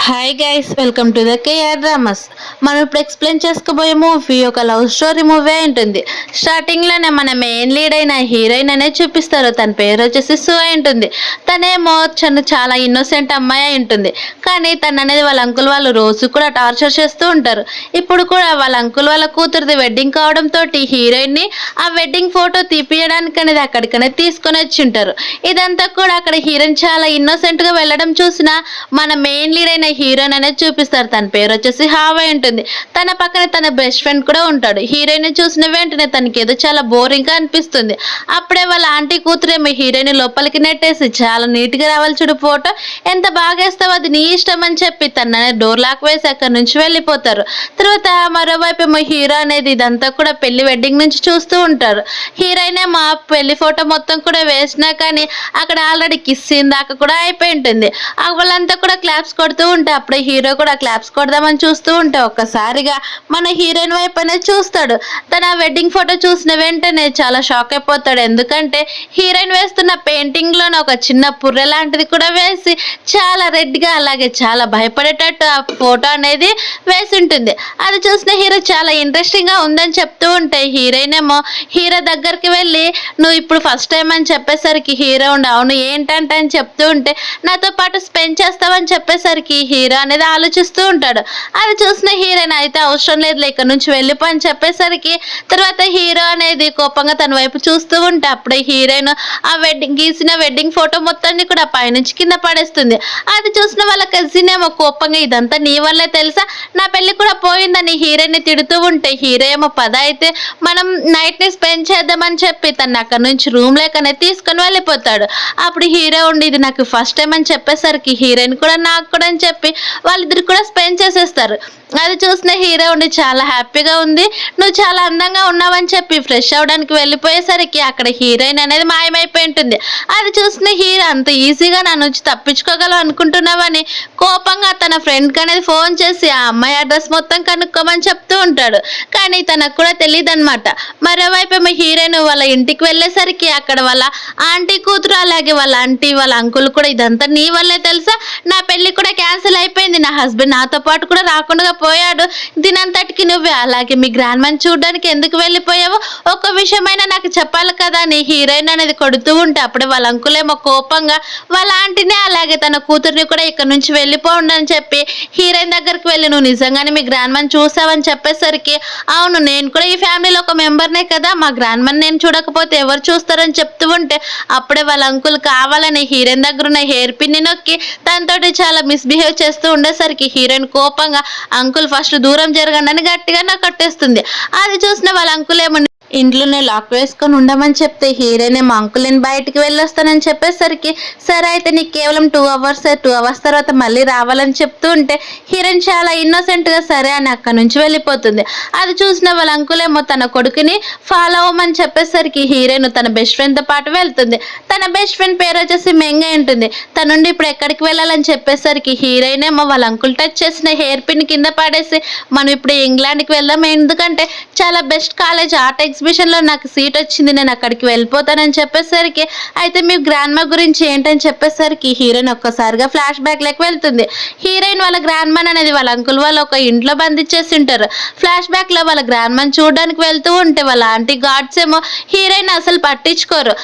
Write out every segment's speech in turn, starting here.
Hi guys, welcome to the KR dramas. మనం ఇప్పుడు explain చేసుకోబోయే మూవీ ఒక లవ్ స్టోరీ మూవీ ఉంటుంది. స్టార్టింగ్లోనే మన మెయిన్ లీడ్ అయిన హీరోయిన్ అనేది చూపిస్తారు. తన పేరు వచ్చేసి సు అయి ఉంటుంది. తనేమో చాలా ఇన్నోసెంట్ అమ్మాయి అయి ఉంటుంది. కానీ తను అనేది వాళ్ళ అంకుల్ వాళ్ళు రోజు కూడా టార్చర్ చేస్తూ ఉంటారు. ఇప్పుడు కూడా వాళ్ళ అంకుల్ వాళ్ళ కూతురిది వెడ్డింగ్ కావడంతో హీరోయిన్ని ఆ వెడ్డింగ్ ఫోటో తీపియడానికి అనేది అక్కడికనే తీసుకొని వచ్చి ఉంటారు. ఇదంతా కూడా అక్కడ హీరోయిన్ చాలా ఇన్నోసెంట్గా వెళ్ళడం చూసిన మన మెయిన్ లీడ్ అయిన హీరోయిన్ అనేది చూపిస్తారు. తన పేరు వచ్చేసి హావై ఉంటుంది. తన పక్కన తన బెస్ట్ ఫ్రెండ్ కూడా ఉంటాడు. హీరోయిన్ చూసిన వెంటనే తనకి ఏదో చాలా బోరింగ్ గా అనిపిస్తుంది. అప్పుడే వాళ్ళ ఆంటీ కూతురేమో హీరోయిన్ లోపలికి నెట్టేసి చాలా నీట్ గా రావాలి చూడు ఫోటో, ఎంత బాగా వేస్తావు అది నీ ఇష్టం అని చెప్పి తన డోర్ లాక్ వేసి అక్కడి నుంచి వెళ్ళిపోతారు. తర్వాత మరోవైపు ఏమో హీరో అనేది ఇదంతా కూడా పెళ్లి వెడ్డింగ్ నుంచి చూస్తూ ఉంటారు. హీరోయిన్ ఏమో ఆ పెళ్లి ఫోటో మొత్తం కూడా వేసినా కానీ అక్కడ ఆల్రెడీ కిస్ సీన్ దాకా కూడా అయిపోయి ఉంటుంది. వాళ్ళంతా కూడా క్లాప్స్ కొడుతూ ఉంటే అప్పుడే హీరో కూడా క్లాప్స్ కొడదామని చూస్తూ ఉంటే ఒక్కసారిగా మన హీరోయిన్ వైపు అనేది చూస్తాడు. తన వెడ్డింగ్ ఫోటో చూసిన వెంటనే చాలా షాక్ అయిపోతాడు. ఎందుకంటే హీరోయిన్ వేస్తున్న పెయింటింగ్ లోనే ఒక చిన్న పుర్రె లాంటిది కూడా వేసి చాలా రెడ్ గా అలాగే చాలా భయపడేటట్టు ఆ ఫోటో అనేది వేసి ఉంటుంది. అది చూసిన హీరో చాలా ఇంట్రెస్టింగ్ గా ఉందని చెప్తూ ఉంటే హీరోయిన్ ఏమో హీరో దగ్గరికి వెళ్ళి నువ్వు ఇప్పుడు ఫస్ట్ టైం అని చెప్పేసరికి హీరో ఉండి అవును ఏంటంటే అని చెప్తూ ఉంటే నాతో పాటు స్పెండ్ చేస్తావని చెప్పేసరికి హీరో అనేది ఆలోచిస్తూ ఉంటాడు. అది చూసిన హీరోయిన్ అయితే అవసరం లేదు ఇక్కడ నుంచి వెళ్ళిపో అని చెప్పేసరికి తర్వాత హీరో అనేది కోపంగా తన వైపు చూస్తూ ఉంటే అప్పుడే హీరోయిన్ ఆ గీసిన వెడ్డింగ్ ఫోటో మొత్తాన్ని కూడా పైనుంచి కింద పడేస్తుంది. అది చూసిన వాళ్ళ కజిన్ ఏమో కోపంగా ఇదంతా నీ వల్లే తెలుసా, నా పెళ్లి కూడా పోయిందని హీరోయిన్ తిడుతూ ఉంటే హీరో ఏమో పద అయితే మనం నైట్ ని స్పెండ్ చేద్దామని చెప్పి తను అక్కడ నుంచి రూమ్ లేకనే తీసుకొని వెళ్ళిపోతాడు. అప్పుడు హీరో ఉండి ఇది నాకు ఫస్ట్ టైం అని చెప్పేసరికి హీరోయిన్ కూడా నాకు కూడా అని చెప్పి వాళ్ళిద్దరు కూడా స్పెండ్ చేసేస్తారు. అది చూసిన హీరో ఉండి చాలా హ్యాపీగా ఉంది, నువ్వు చాలా అందంగా ఉన్నావని చెప్పి ఫ్రెష్ అవడానికి వెళ్ళిపోయేసరికి అక్కడ హీరోయిన్ అనేది మాయమైపోయి ఉంటుంది. అది చూసిన హీరో అంత ఈజీగా నా నుంచి తప్పించుకోగలవు అనుకుంటున్నావని కోపంగా తన ఫ్రెండ్కి అనేది ఫోన్ చేసి ఆ అమ్మాయి అడ్రస్ మొత్తం కనుక్కోమని చెప్తూ ఉంటాడు. కానీ తనకు కూడా తెలియదు అనమాట. మరోవైపు ఏమో హీరోయిన్ వాళ్ళ ఇంటికి వెళ్ళేసరికి అక్కడ వాళ్ళ ఆంటీ కూతురు అలాగే వాళ్ళ ఆంటీ వాళ్ళ అంకుల్ కూడా ఇదంతా నీ వల్లే తెలుసా, నా పెళ్లి కూడా క్యాన్సిల్ అయిపోయింది, నా హస్బెండ్ నాతో పాటు కూడా రాకుండా పోయాడు, దీనంతటికి నువ్వే అలాగే మీ గ్రాండ్ మ్యాన్ చూడడానికి ఎందుకు వెళ్ళిపోయావు, ఒక్క విషయమైనా నాకు చెప్పాలి కదా అని హీరోయిన్ అనేది కొడుతూ ఉంటే అప్పుడే వాళ్ళ అంకులేమో కోపంగా వాళ్ళ ఆంటీని అలాగే తన కూతుర్ని కూడా ఇక్కడ నుంచి వెళ్ళిపోండి అని చెప్పి హీరోయిన్ దగ్గరికి వెళ్ళి నువ్వు నిజంగానే మీ గ్రాండ్ మ్యాన్ చూసావని చెప్పేసరికి అవును నేను కూడా ఈ ఫ్యామిలీలో ఒక మెంబర్నే కదా, మా గ్రాండ్ మ్యాన్ నేను చూడకపోతే ఎవరు చూస్తారని చెప్తూ ఉంటే అప్పుడే వాళ్ళ అంకుల్ కావాలని హీరోయిన్ దగ్గర ఉన్న హెయిర్ పిన్ని నొక్కి తనతోటి చాలా మిస్బిహేవ్ చేస్తూ ఉండేసరికి హీరోయిన్ కోపంగా అంకుల్ ఫస్ట్ దూరం జరగండి అని గట్టిగా కట్టేస్తుంది. అది చూసిన వాళ్ళ అంకుల్ ఏమో ఇంట్లోనే లాక్ వేసుకొని ఉండమని చెప్తే హీరోయిన్ ఏమో అంకుల్ నేను బయటికి వెళ్ళొస్తానని చెప్పేసరికి సరే అయితే నీకు కేవలం 2 అవర్స్ తర్వాత మళ్ళీ రావాలని చెప్తూ ఉంటే హీరోయిన్ చాలా ఇన్నోసెంట్ గా సరే అని అక్కడ నుంచి వెళ్ళిపోతుంది. అది చూసిన వాళ్ళ అంకుల్ ఏమో తన కొడుకుని ఫాలో అవ్వమని చెప్పేసరికి హీరోయిన్ తన బెస్ట్ ఫ్రెండ్ తో పాటు వెళ్తుంది. తన బెస్ట్ ఫ్రెండ్ పేరు వచ్చేసి మెంగ ఉంటుంది. తన నుండి ఇప్పుడు ఎక్కడికి వెళ్ళాలని చెప్పేసరికి హీరోయిన్ ఏమో వాళ్ళ అంకుల్ టచ్ చేసిన హెయిర్ పిన్ కింద పడేసి మనం ఇప్పుడు ఇంగ్లాండ్కి వెళ్దాం, ఎందుకంటే చాలా బెస్ట్ కాలేజ్ ఆర్ట్ ఎగ్జిబిషన్లో నాకు సీట్ వచ్చింది, నేను అక్కడికి వెళ్ళిపోతానని చెప్పేసరికి అయితే మీ గ్రాండ్ మా గురించి ఏంటని చెప్పేసరికి హీరోయిన్ ఒక్కసారిగా ఫ్లాష్ బ్యాక్ లెక్క వెళ్తుంది. హీరోయిన్ వాళ్ళ గ్రాండ్ మ్యాన్ అనేది వాళ్ళ అంకుల్ వాళ్ళు ఒక ఇంట్లో బంధించేసి ఉంటారు. ఫ్లాష్ బ్యాక్ లో వాళ్ళ గ్రాండ్ మ్యాన్ చూడడానికి వెళ్తూ ఉంటే వాళ్ళ ఆంటీ గాడ్స్ ఏమో హీరోయిన్ అసలు పట్టించుకోరు.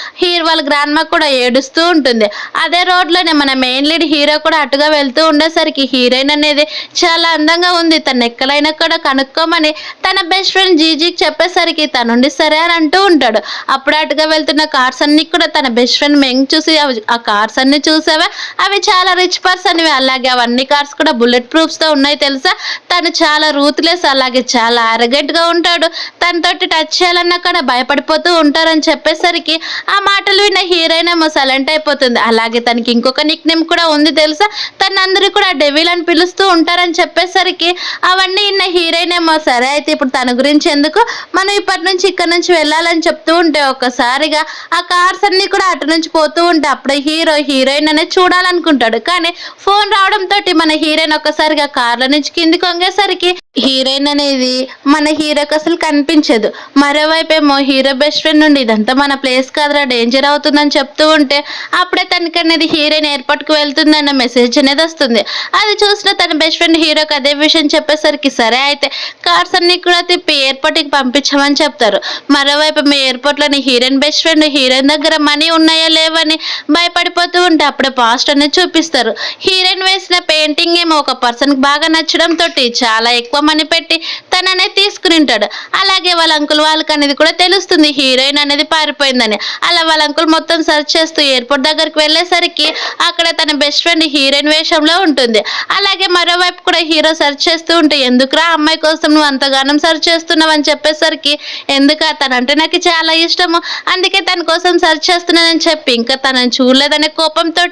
వాళ్ళ గ్రాండ్ మా కూడా ఏడుస్తూ ఉంటుంది. అదే రోడ్లోనే మన మెయిన్ లీడ్ హీరో కూడా అటుగా వెళ్తూ ఉండేసరికి హీరోయిన్ అనేది చాలా అందంగా ఉంది, తను ఎక్కడైనా కూడా కనుక్కోమని తన బెస్ట్ ఫ్రెండ్ జీజీకి చెప్పేసరికి తనుండి సరే అని అంటూ ఉంటాడు. అప్పుడు అటుగా వెళ్తున్న కార్స్ అన్ని కూడా తన బెస్ట్ ఫ్రెండ్ మెంగ్ చూసి ఆ కార్స్ అన్ని చూసావా అవి చాలా రిచ్ పర్సన్, అలాగే అవన్నీ కార్స్ కూడా బుల్లెట్ ప్రూఫ్స్ తో ఉన్నాయి తెలుసా, తను చాలా రూత్లెస్ అలాగే చాలా అరగెంట్ గా ఉంటాడు, తనతోటి టచ్ చేయాలన్నా కూడా భయపడిపోతూ ఉంటారని చెప్పేసరికి ఆ మాటలు విన్న హీరోయిన్ ఏమో సైలెంట్ అయిపోతుంది. అలాగే తనకి ఇంకొక నిక్ నేమ్ కూడా ఉంది తెలుసా, తనందరూ కూడా డెవిల్ అని పిలుస్తూ ఉంటారని చెప్పేసరికి అవన్నీ విన్న హీరోయిన్ ఏమో సరే అయితే ఇప్పుడు తన గురించి ఎందుకు, మనం ఇప్పటి నుంచి ఇక్కడ నుంచి వెళ్ళాలని చెప్తూ ఉంటే ఒక్కసారిగా ఆ కార్స్ అన్ని కూడా అటు నుంచి పోతూ ఉంటే అప్పుడే హీరోయిన్ అనేది చూడాలనుకుంటాడు. కానీ ఫోన్ రావడంతో మన హీరోయిన్ ఒక్కసారిగా కార్ల నుంచి కిందికి వంగేసరికి హీరోయిన్ అనేది మన హీరోకి అసలు కనిపించదు. మరోవైపు ఏమో హీరో బెస్ట్ ఫ్రెండ్ నుండి ఇదంతా మన ప్లేస్ కాదురా, డేంజర్ అవుతుందని చెప్తూ ఉంటే అప్పుడే తనకి అనేది హీరోయిన్ ఎయిర్పోర్ట్కి వెళ్తుందన్న మెసేజ్ అనేది వస్తుంది. అది చూసిన తన బెస్ట్ ఫ్రెండ్ హీరోకి అదే విషయం చెప్పేసరికి సరే అయితే కార్స్ అన్ని కూడా తిప్పి ఎయిర్పోర్ట్కి పంపించమని చెప్తారు. మరోవైపు మీ ఎయిర్పోర్ట్లోని హీరోయిన్ బెస్ట్ ఫ్రెండ్ హీరోయిన్ దగ్గర మనీ ఉన్నాయో లేవని భయపడిపోతూ ఉంటే అప్పుడే పాస్ట్ అనేది చూపిస్తారు. హీరోయిన్ వేసిన పెయింటింగ్ ఏమో ఒక పర్సన్కి బాగా నచ్చడంతో చాలా ఎక్కువ మనీ పెట్టి తననే తీసుకుని ఉంటాడు. అలాగే వాళ్ళ అంకుల్ వాళ్ళకి అనేది కూడా తెలుస్తుంది హీరోయిన్ అనేది పారిపోయిందని. అలా వాళ్ళ అంకుల్ మొత్తం సెర్చ్ చేస్తూ ఎయిర్పోర్ట్ దగ్గరికి వెళ్ళేసరికి అక్కడ తన బెస్ట్ ఫ్రెండ్ హీరోయిన్ వేషంలో ఉంటుంది. అలాగే మరోవైపు కూడా హీరో సెర్చ్ చేస్తూ ఉంటే ఎందుకురా అమ్మాయి కోసం నువ్వు అంతగానం సెర్చ్ చేస్తున్నావు అని చెప్పేసరికి ఎందుక తనంటే నాకు చాలా ఇష్టము, అందుకే తన కోసం సెర్చ్ చేస్తున్నానని చెప్పి ఇంకా తనని చూడలేదనే కోపంతో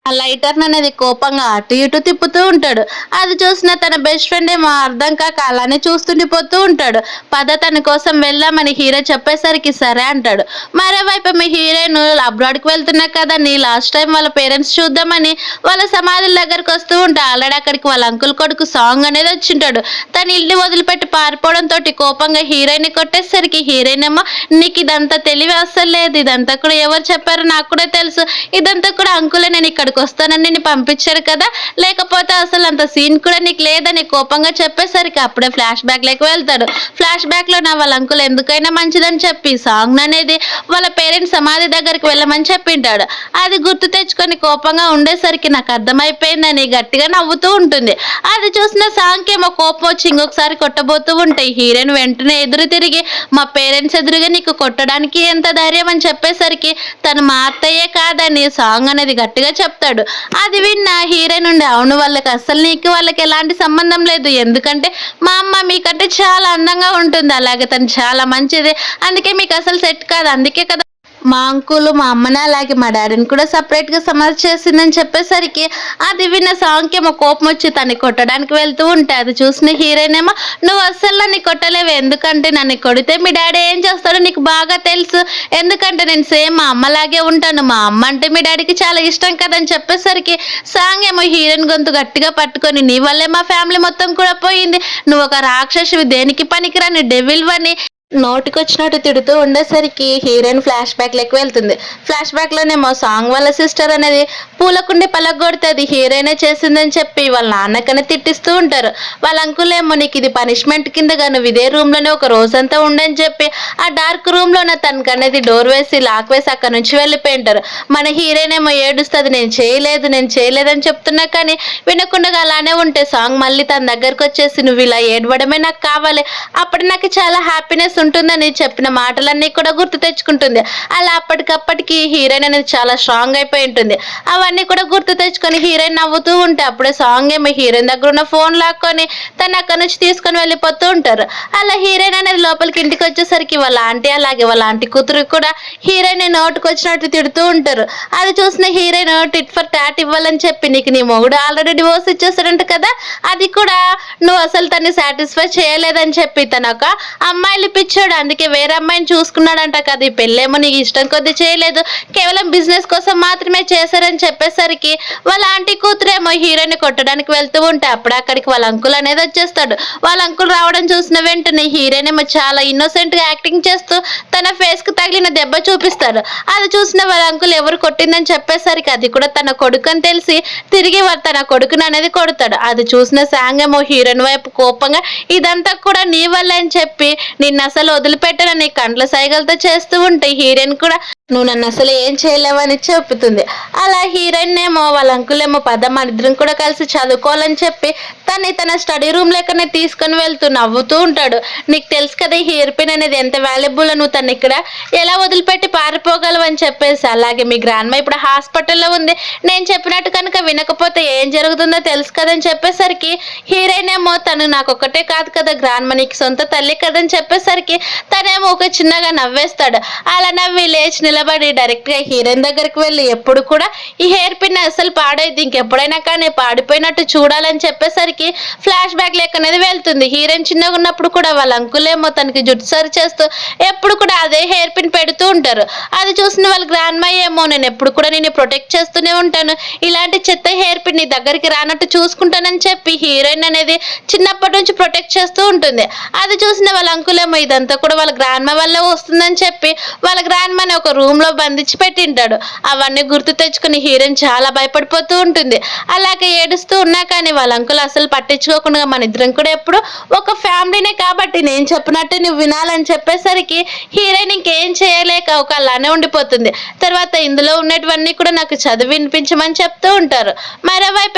ఆ లైటర్ అనేది కోపంగా అటు ఇటు తిప్పుతూ ఉంటాడు. అది చూసిన తన బెస్ట్ ఫ్రెండ్ ఏమో అర్థం కాక అలానే చూస్తుండిపోతూ ఉంటాడు. పద తన కోసం వెళ్ళామని హీరో చెప్పేసరికి సరే అంటాడు. మరోవైపు మీ హీరోయిన్ అబ్రాడ్కి వెళ్తున్నా కదా నీ లాస్ట్ టైం వాళ్ళ పేరెంట్స్ చూద్దామని వాళ్ళ సమాధుల దగ్గరకు వస్తూ ఉంటే ఆల్రెడీ అక్కడికి వాళ్ళ అంకుల్ కొడుకు సాంగ్ అనేది వచ్చింటాడు. తన ఇల్లు వదిలిపెట్టి పారిపోవడంతో కోపంగా హీరోయిన్ కొట్టేసరికి హీరోయిన్ ఏమో నీకు ఇదంతా తెలివి అస్సలు లేదు, ఇదంతా కూడా ఎవరు చెప్పారో నాకు కూడా తెలుసు, ఇదంతా కూడా అంకులే నేను ఇక్కడికి వస్తానని నేను పంపించారు కదా, లేకపోతే అసలు అంత సీన్ కూడా నీకు లేదని కోపంగా చెప్పేసరికి అప్పుడే ఫ్లాష్ బ్యాక్ లేక వెళ్తాడు. ఫ్లాష్ బ్యాక్ లో నా వాళ్ళ అంకుల్ ఎందుకైనా మంచిదని చెప్పి సాంగ్ అనేది వాళ్ళ పేరెంట్స్ సమాధి దగ్గరికి వెళ్ళమని చెప్పింటాడు. అది గుర్తు తెచ్చుకొని కోపంగా ఉండేసరికి నాకు అర్థమైపోయిందని గట్టిగా నవ్వుతూ ఉంటుంది. అది చూసిన సాంగ్ ఏమో కోపం వచ్చి ఇంకొకసారి కొట్టబోతూ ఉంటాయి. హీరోయిన్ వెంటనే ఎదురు తిరిగి మా పేరెంట్స్ ఎదురుగా నీకు కొట్టడానికి ఎంత ధైర్యం అని చెప్పేసరికి తను మా అత్తయ్యే కాదని సాంగ్ అనేది గట్టిగా చెప్తాడు. అది విన్న హీరోయిన్ నుండి అవును వాళ్ళకి అస్సలు నీకు వాళ్ళకి ఎలాంటి సంబంధం లేదు, ఎందుకంటే మా అమ్మ మీకంటే చాలా అందంగా ఉంటుంది, అలాగే తను చాలా మంచిది, అందుకే మీకు అసలు సెట్ కాదు, అందుకే కదా మా అంకులు మా అమ్మని అలాగే మా డాడీని కూడా సపరేట్గా సమర్ చేసిందని చెప్పేసరికి అది విన్న సాంగ్కి ఏమో కోపం వచ్చి తన్ని కొట్టడానికి వెళ్తూ ఉంటే అది చూసిన హీరోయిన్ ఏమో నువ్వు అస్సలు నన్ను కొట్టలేవు, ఎందుకంటే నన్ను కొడితే మీ డాడీ ఏం చేస్తాడో నీకు బాగా తెలుసు, ఎందుకంటే నేను సేమ్ మా అమ్మలాగే ఉంటాను, మా అమ్మ అంటే మీ డాడీకి చాలా ఇష్టం కదని చెప్పేసరికి సాంగ్ ఏమో హీరోయిన్ గొంతు గట్టిగా పట్టుకొని నీ వల్లే మా ఫ్యామిలీ మొత్తం కూడా పోయింది, నువ్వు ఒక రాక్షసివి, దేనికి పనికిరాని డెవిల్ అని నోటికొచ్చినట్టు తిడుతూ ఉండేసరికి హీరోయిన్ ఫ్లాష్ బ్యాక్ లెక్క వెళ్తుంది. ఫ్లాష్ బ్యాక్ లోనేమో సాంగ్ వాళ్ళ సిస్టర్ అనేది పూలకుండి పలగొడుతుంది హీరోయినే చేసిందని చెప్పి వాళ్ళ నాన్నకనే తిట్టిస్తూ ఉంటారు. వాళ్ళ అంకుల్ ఏమో నీకు ఇది పనిష్మెంట్ కిందగా నువ్వు ఇదే రూమ్ లోనే ఒక రోజంతా ఉండని చెప్పి ఆ డార్క్ రూమ్ లోనే తనకనేది డోర్ వేసి లాక్ వేసి అక్కడ నుంచి వెళ్ళిపోయింటారు. మన హీరోయిన్ ఏమో ఏడుస్తుంది నేను చేయలేదని చెప్తున్నా కానీ వినకుండా అలానే ఉంటే సాంగ్ మళ్ళీ తన దగ్గరకు వచ్చేసి నువ్వు ఇలా ఏడవడమే నాకు కావాలి, అప్పుడు నాకు చాలా హ్యాపీనెస్ ఉంటుందని చెప్పిన మాటలన్నీ కూడా గుర్తు తెచ్చుకుంటుంది. అలా అప్పటికప్పటికి హీరోయిన్ అనేది చాలా స్ట్రాంగ్ అయిపోయి ఉంటుంది. అవన్నీ కూడా గుర్తు తెచ్చుకొని హీరోయిన్ నవ్వుతూ ఉంటే అప్పుడే సాంగ్ ఏమో హీరోయిన్ దగ్గర ఉన్న ఫోన్ లాక్కొని తను అక్కడి నుంచి తీసుకొని వెళ్ళిపోతూ ఉంటారు. అలా హీరోయిన్ అనేది లోపలికి ఇంటికి వచ్చేసరికి వాళ్ళ ఆంటీ అలాగే వాళ్ళ ఆంటీ కూతురు కూడా హీరోయిన్ నోటుకు వచ్చినట్టు తిడుతూ ఉంటారు. అది చూసిన హీరోయిన్ టిట్ ఫర్ టాట్ ఇవ్వాలని చెప్పి నీకు నీ మొగుడు ఆల్రెడీ డివోర్స్ ఇచ్చేస్తాడంట కదా, అది కూడా నువ్వు అసలు తన్ని సాటిస్ఫై చేయలేదని చెప్పి తను ఒక అమ్మాయిలు పిచ్చాడు, అందుకే వేరే అమ్మాయిని చూసుకున్నాడంట కదా, ఈ పెళ్ళేమో నీకు ఇష్టం కొద్ది చేయలేదు, కేవలం బిజినెస్ కోసం మాత్రమే చేశారని చెప్పేసరికి వాళ్ళ ఆంటీ కూతురేమో హీరోయిన్ కొట్టడానికి వెళ్తూ ఉంటే అప్పుడు అక్కడికి వాళ్ళ అంకుల్ అనేది వచ్చేస్తాడు. వాళ్ళ అంకుల్ రావడం చూసిన వెంటనే హీరోయిన్ ఏమో చాలా ఇన్నోసెంట్ గా యాక్టింగ్ చేస్తూ తన ఫేస్ కు తగిలిన దెబ్బ చూపిస్తాడు. అది చూసిన వాళ్ళ అంకుల్ ఎవరు కొట్టిందని చెప్పేసరికి అది కూడా తన కొడుకు అని తెలిసి తిరిగి తన కొడుకుని అనేది కొడతాడు. అది చూసిన సాంగ్ ఏమో హీరోయిన్ వైపు కోపంగా ఇదంతా కూడా నీ వల్ల అని చెప్పి నిన్ను అసలు వదిలిపెట్టనని కండ్ల సైగలతో చేస్తూ ఉంటే హీరోయిన్ కూడా నువ్వు నన్ను అసలు ఏం చేయలేవని చెప్తుంది. అలా హీరోయిన్ ఏమో వాళ్ళ అంకుల్ ఏమో పద మన ఇద్దరం కూడా కలిసి చదువుకోవాలని చెప్పి తన స్టడీ రూమ్ లెక్కనే తీసుకొని వెళ్తూ నవ్వుతూ ఉంటాడు. నీకు తెలుసు కదా ఈ హెయిర్ పిన్ అనేది ఎంత వాల్యుబుల్, నువ్వు తను ఇక్కడ ఎలా వదిలిపెట్టి పారిపోగలవు అని చెప్పేసి, అలాగే మీ గ్రాండ్ మా ఇప్పుడు హాస్పిటల్లో ఉంది, నేను చెప్పినట్టు కనుక వినకపోతే ఏం జరుగుతుందో తెలుసు కదని చెప్పేసరికి హీరోయిన్ ఏమో తను నాకు ఒక్కటే కాదు కదా గ్రాండ్ మా నీకు సొంత తల్లి కదని చెప్పేసరికి తనేమో ఒక చిన్నగా నవ్వేస్తాడు. అలా నవ్వి లేచి నిలబడి డైరెక్ట్ గా హీరోయిన్ దగ్గరికి వెళ్ళి ఎప్పుడు కూడా ఈ హెయిర్ పిన్ అసలు పాడైంది, ఇంకెప్పుడైనా కానీ పాడిపోయినట్టు చూడాలని చెప్పేసరికి ఫ్లాష్ బ్యాక్ లెక్క అనేది వెళ్తుంది. హీరోయిన్ చిన్నగా ఉన్నప్పుడు కూడా వాళ్ళ అంకుల్ ఏమో తనకి జుట్టు సరి చేస్తూ ఎప్పుడు కూడా అదే హెయిర్ పిన్ పెడుతూ ఉంటారు. అది చూసిన వాళ్ళ గ్రాండ్ మై ఏమో నేను ఎప్పుడు కూడా నేను ప్రొటెక్ట్ చేస్తూనే ఉంటాను, ఇలాంటి చెత్త హెయిర్ పిన్ నీ దగ్గరికి రానట్టు చూసుకుంటానని చెప్పి హీరోయిన్ అనేది చిన్నప్పటి నుంచి ప్రొటెక్ట్ చేస్తూ ఉంటుంది. అది చూసిన వాళ్ళ అంకుల్ ఏమో ఇదంతా కూడా వాళ్ళ గ్రాండ్ మా వల్ల వస్తుందని చెప్పి వాళ్ళ గ్రాండ్ మాని ఒక రూమ్ లో బంధించి పెట్టింటాడు. అవన్నీ గుర్తు తెచ్చుకుని హీరోయిన్ చాలా భయపడిపోతూ ఉంటుంది. అలాగే ఏడుస్తూ ఉన్నా కానీ వాళ్ళ అంకుల్ అసలు పట్టించుకోకుండా మన ఇద్దరం కూడా ఎప్పుడు ఒక ఫ్యామిలీనే కాబట్టి నేను చెప్పినట్టు నువ్వు వినాలని చెప్పేసరికి హీరోయిన్ ఇంకేం చేయలేక ఒక అలానే ఉండిపోతుంది. తర్వాత ఇందులో ఉన్నటువన్నీ కూడా నాకు చదివి వినిపించమని చెప్తూ ఉంటారు. మరోవైపు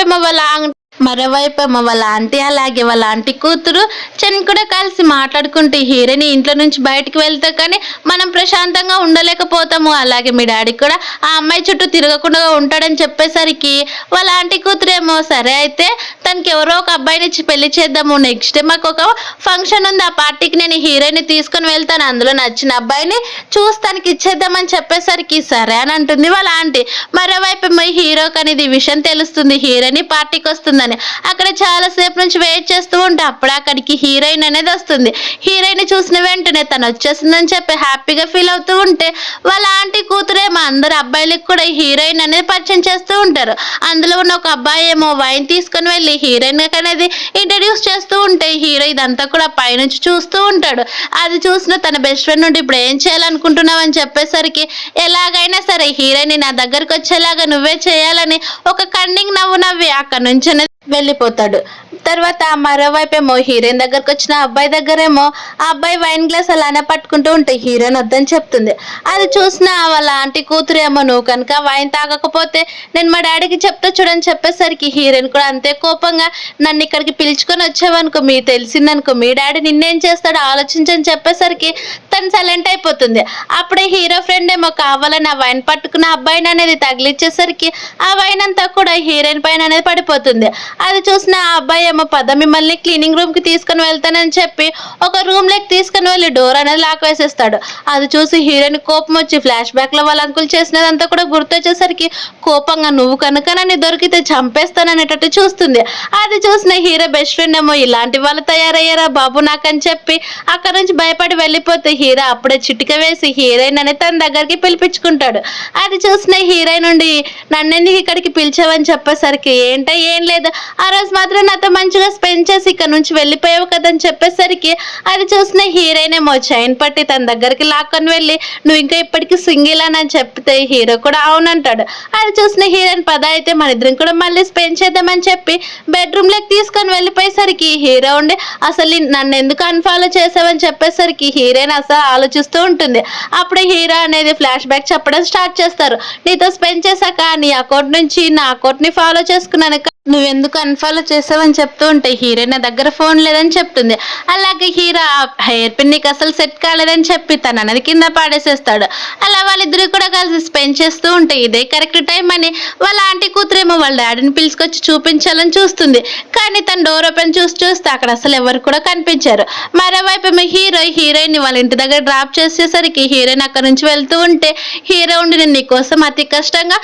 వాళ్ళ ఆంటీ అలాగే వాళ్ళ ఆంటీ కూతురు చెన్ కూడా కలిసి మాట్లాడుకుంటూ హీరోని ఇంట్లో నుంచి బయటకు వెళ్తే కానీ మనం ప్రశాంతంగా ఉండలేకపోతాము, అలాగే మీ డాడీ కూడా ఆ అమ్మాయి చుట్టూ తిరగకుండా ఉంటాడని చెప్పేసరికి వాళ్ళ ఆంటీ కూతురు ఏమో సరే అయితే తనకి ఎవరో ఒక అబ్బాయిని ఇచ్చి పెళ్లి చేద్దాము, నెక్స్ట్ డే మాకు ఒక ఫంక్షన్ ఉంది, ఆ పార్టీకి నేను హీరోయిన్ తీసుకొని వెళ్తాను, అందులో నచ్చిన అబ్బాయిని చూసి తనకి ఇచ్చేద్దామని చెప్పేసరికి సరే అని అంటుంది వాళ్ళ ఆంటీ. మరోవైపు హీరోకి అనేది ఈ విషయం తెలుస్తుంది, హీరోయిన్ పార్టీకి వస్తుందని. అక్కడ చాలా సేపు నుంచి వెయిట్ చేస్తూ ఉంటే అప్పుడు అక్కడికి హీరోయిన్ అనేది వస్తుంది. హీరోయిన్ చూసిన వెంటనే తను వచ్చేసిందని చెప్పి హ్యాపీగా ఫీల్ అవుతూ ఉంటే వాళ్ళ ఆంటీ కూతురేమో అందరు అబ్బాయిలకు కూడా హీరోయిన్ అనేది పరిచయం చేస్తూ ఉంటారు. అందులో ఉన్న ఒక అబ్బాయి ఏమో వైన్ తీసుకొని వెళ్ళి హీరోయిన్ అనేది ఇంట్రడ్యూస్ చేస్తూ ఉంటే హీరో ఇదంతా కూడా పైనుంచి చూస్తూ ఉంటాడు. అది చూసిన తన బెస్ట్ ఫ్రెండ్ నుండి ఇప్పుడు ఏం చేయాలనుకుంటున్నావు అని చెప్పేసరికి ఎలాగైనా సరే హీరోయిన్ నా దగ్గరకు వచ్చేలాగా నువ్వే చేయాలని ఒక కన్నింగ్ నవ్వు నవ్వి అక్కడ నుంచి వెళ్ళిపోతాడు. తర్వాత మరోవైపు ఏమో హీరోయిన్ దగ్గరకు వచ్చిన అబ్బాయి దగ్గరేమో ఆ అబ్బాయి వైన్ గ్లాస్ అలానే పట్టుకుంటూ ఉంటే హీరోయిన్ వద్దని చెప్తుంది. అది చూసిన వాళ్ళ ఆంటీ కూతురు ఏమో నువ్వు కనుక వైన్ తాగకపోతే నేను మా డాడీకి చెప్తా చూడని చెప్పేసరికి హీరోయిన్ కూడా అంతే కోపంగా నన్ను ఇక్కడికి పిలుచుకొని వచ్చావనుకో మీ తెలిసిందనుకో మీ డాడీ నిన్నేం చేస్తాడో ఆలోచించని చెప్పేసరికి తను సైలెంట్ అయిపోతుంది. అప్పుడే హీరో ఫ్రెండ్ ఏమో కావాలని ఆ వైన్ పట్టుకున్న అబ్బాయిని అనేది తగిలిచ్చేసరికి ఆ వైన్ అంతా కూడా హీరోయిన్ పైన అనేది పడిపోతుంది. అది చూసిన ఆ అబ్బాయి ఏమో పద మిమ్మల్ని క్లీనింగ్ రూమ్ కి తీసుకుని వెళ్తానని చెప్పి ఒక రూమ్ లెక్ తీసుకుని వెళ్ళి డోర్ అనేది లాక్ వేసేస్తాడు. అది చూసి హీరోయిన్ కోపం వచ్చి ఫ్లాష్ బ్యాక్ లో వాళ్ళ అంకుల్ చేసినదంతా కూడా గుర్తొచ్చేసరికి కోపంగా నువ్వు కనుక నన్ను దొరికితే చంపేస్తాననేటట్టు చూస్తుంది. అది చూసిన హీరో బెస్ట్ ఫ్రెండ్ ఏమో ఇలాంటి వాళ్ళు తయారయ్యారా బాబు నాకని చెప్పి అక్కడ నుంచి భయపడి వెళ్ళిపోతే హీరో అప్పుడే చిటిక వేసి హీరోయిన్ అనేది తన దగ్గరికి పిలిపించుకుంటాడు. అది చూసిన హీరోయిన్ నుండి నన్నెందుకు ఇక్కడికి పిలిచావని చెప్పేసరికి ఏంటో ఏం లేదు, ఆ రోజు మాత్రం నాతో మంచిగా స్పెండ్ చేసి ఇక్కడ నుంచి వెళ్ళిపోయావు కదని చెప్పేసరికి అది చూసిన హీరోయిన్ ఏమో చైన్ పట్టి తన దగ్గరికి లాక్కొని వెళ్ళి నువ్వు ఇంకా ఇప్పటికీ సింగిల్ అని చెప్తే హీరో కూడా అవునంటాడు. అది చూసిన హీరోయిన్ పద అయితే మన ఇద్దరం కూడా మళ్ళీ స్పెండ్ చేద్దామని చెప్పి బెడ్రూమ్ లెక్ తీసుకొని వెళ్ళిపోయేసరికి హీరో ఉండి అసలు నన్ను ఎందుకు అన్ఫాలో చేసావని చెప్పేసరికి హీరోయిన్ అసలు ఆలోచిస్తూ ఉంటుంది. అప్పుడే హీరో అనేది ఫ్లాష్ బ్యాక్ చెప్పడం స్టార్ట్ చేస్తారు. నీతో స్పెండ్ చేశాక నీ అకౌంట్ నుంచి నా అకౌంట్ ని ఫాలో చేసుకున్నాను, నువ్వెందుకు అన్ఫాలో చేసావని చెప్తూ ఉంటే హీరోయిన్ నా దగ్గర ఫోన్ లేదని చెప్తుంది. అలాగే హీరో హెయిర్ పిన్ నీకు అసలు సెట్ కాలేదని చెప్పి తన అనేది కింద పాడేసేస్తాడు. అలా వాళ్ళిద్దరు కూడా కలిసి స్పెండ్ చేస్తూ ఉంటే ఇదే కరెక్ట్ టైం అని వాళ్ళ ఆంటీ కూతురేమో వాళ్ళ డాడీని పిలుచుకొచ్చి చూపించాలని చూస్తుంది. కానీ తన డోర్ ఓపెన్ చూస్తే అక్కడ అసలు ఎవరు కూడా కనిపించారు. మరోవైపు హీరోయిన్ వాళ్ళ ఇంటి దగ్గర డ్రాప్ చేసేసరికి హీరోయిన్ అక్కడ నుంచి వెళ్తూ ఉంటే హీరో ఉండి నేను నీకోసం అతి కష్టంగా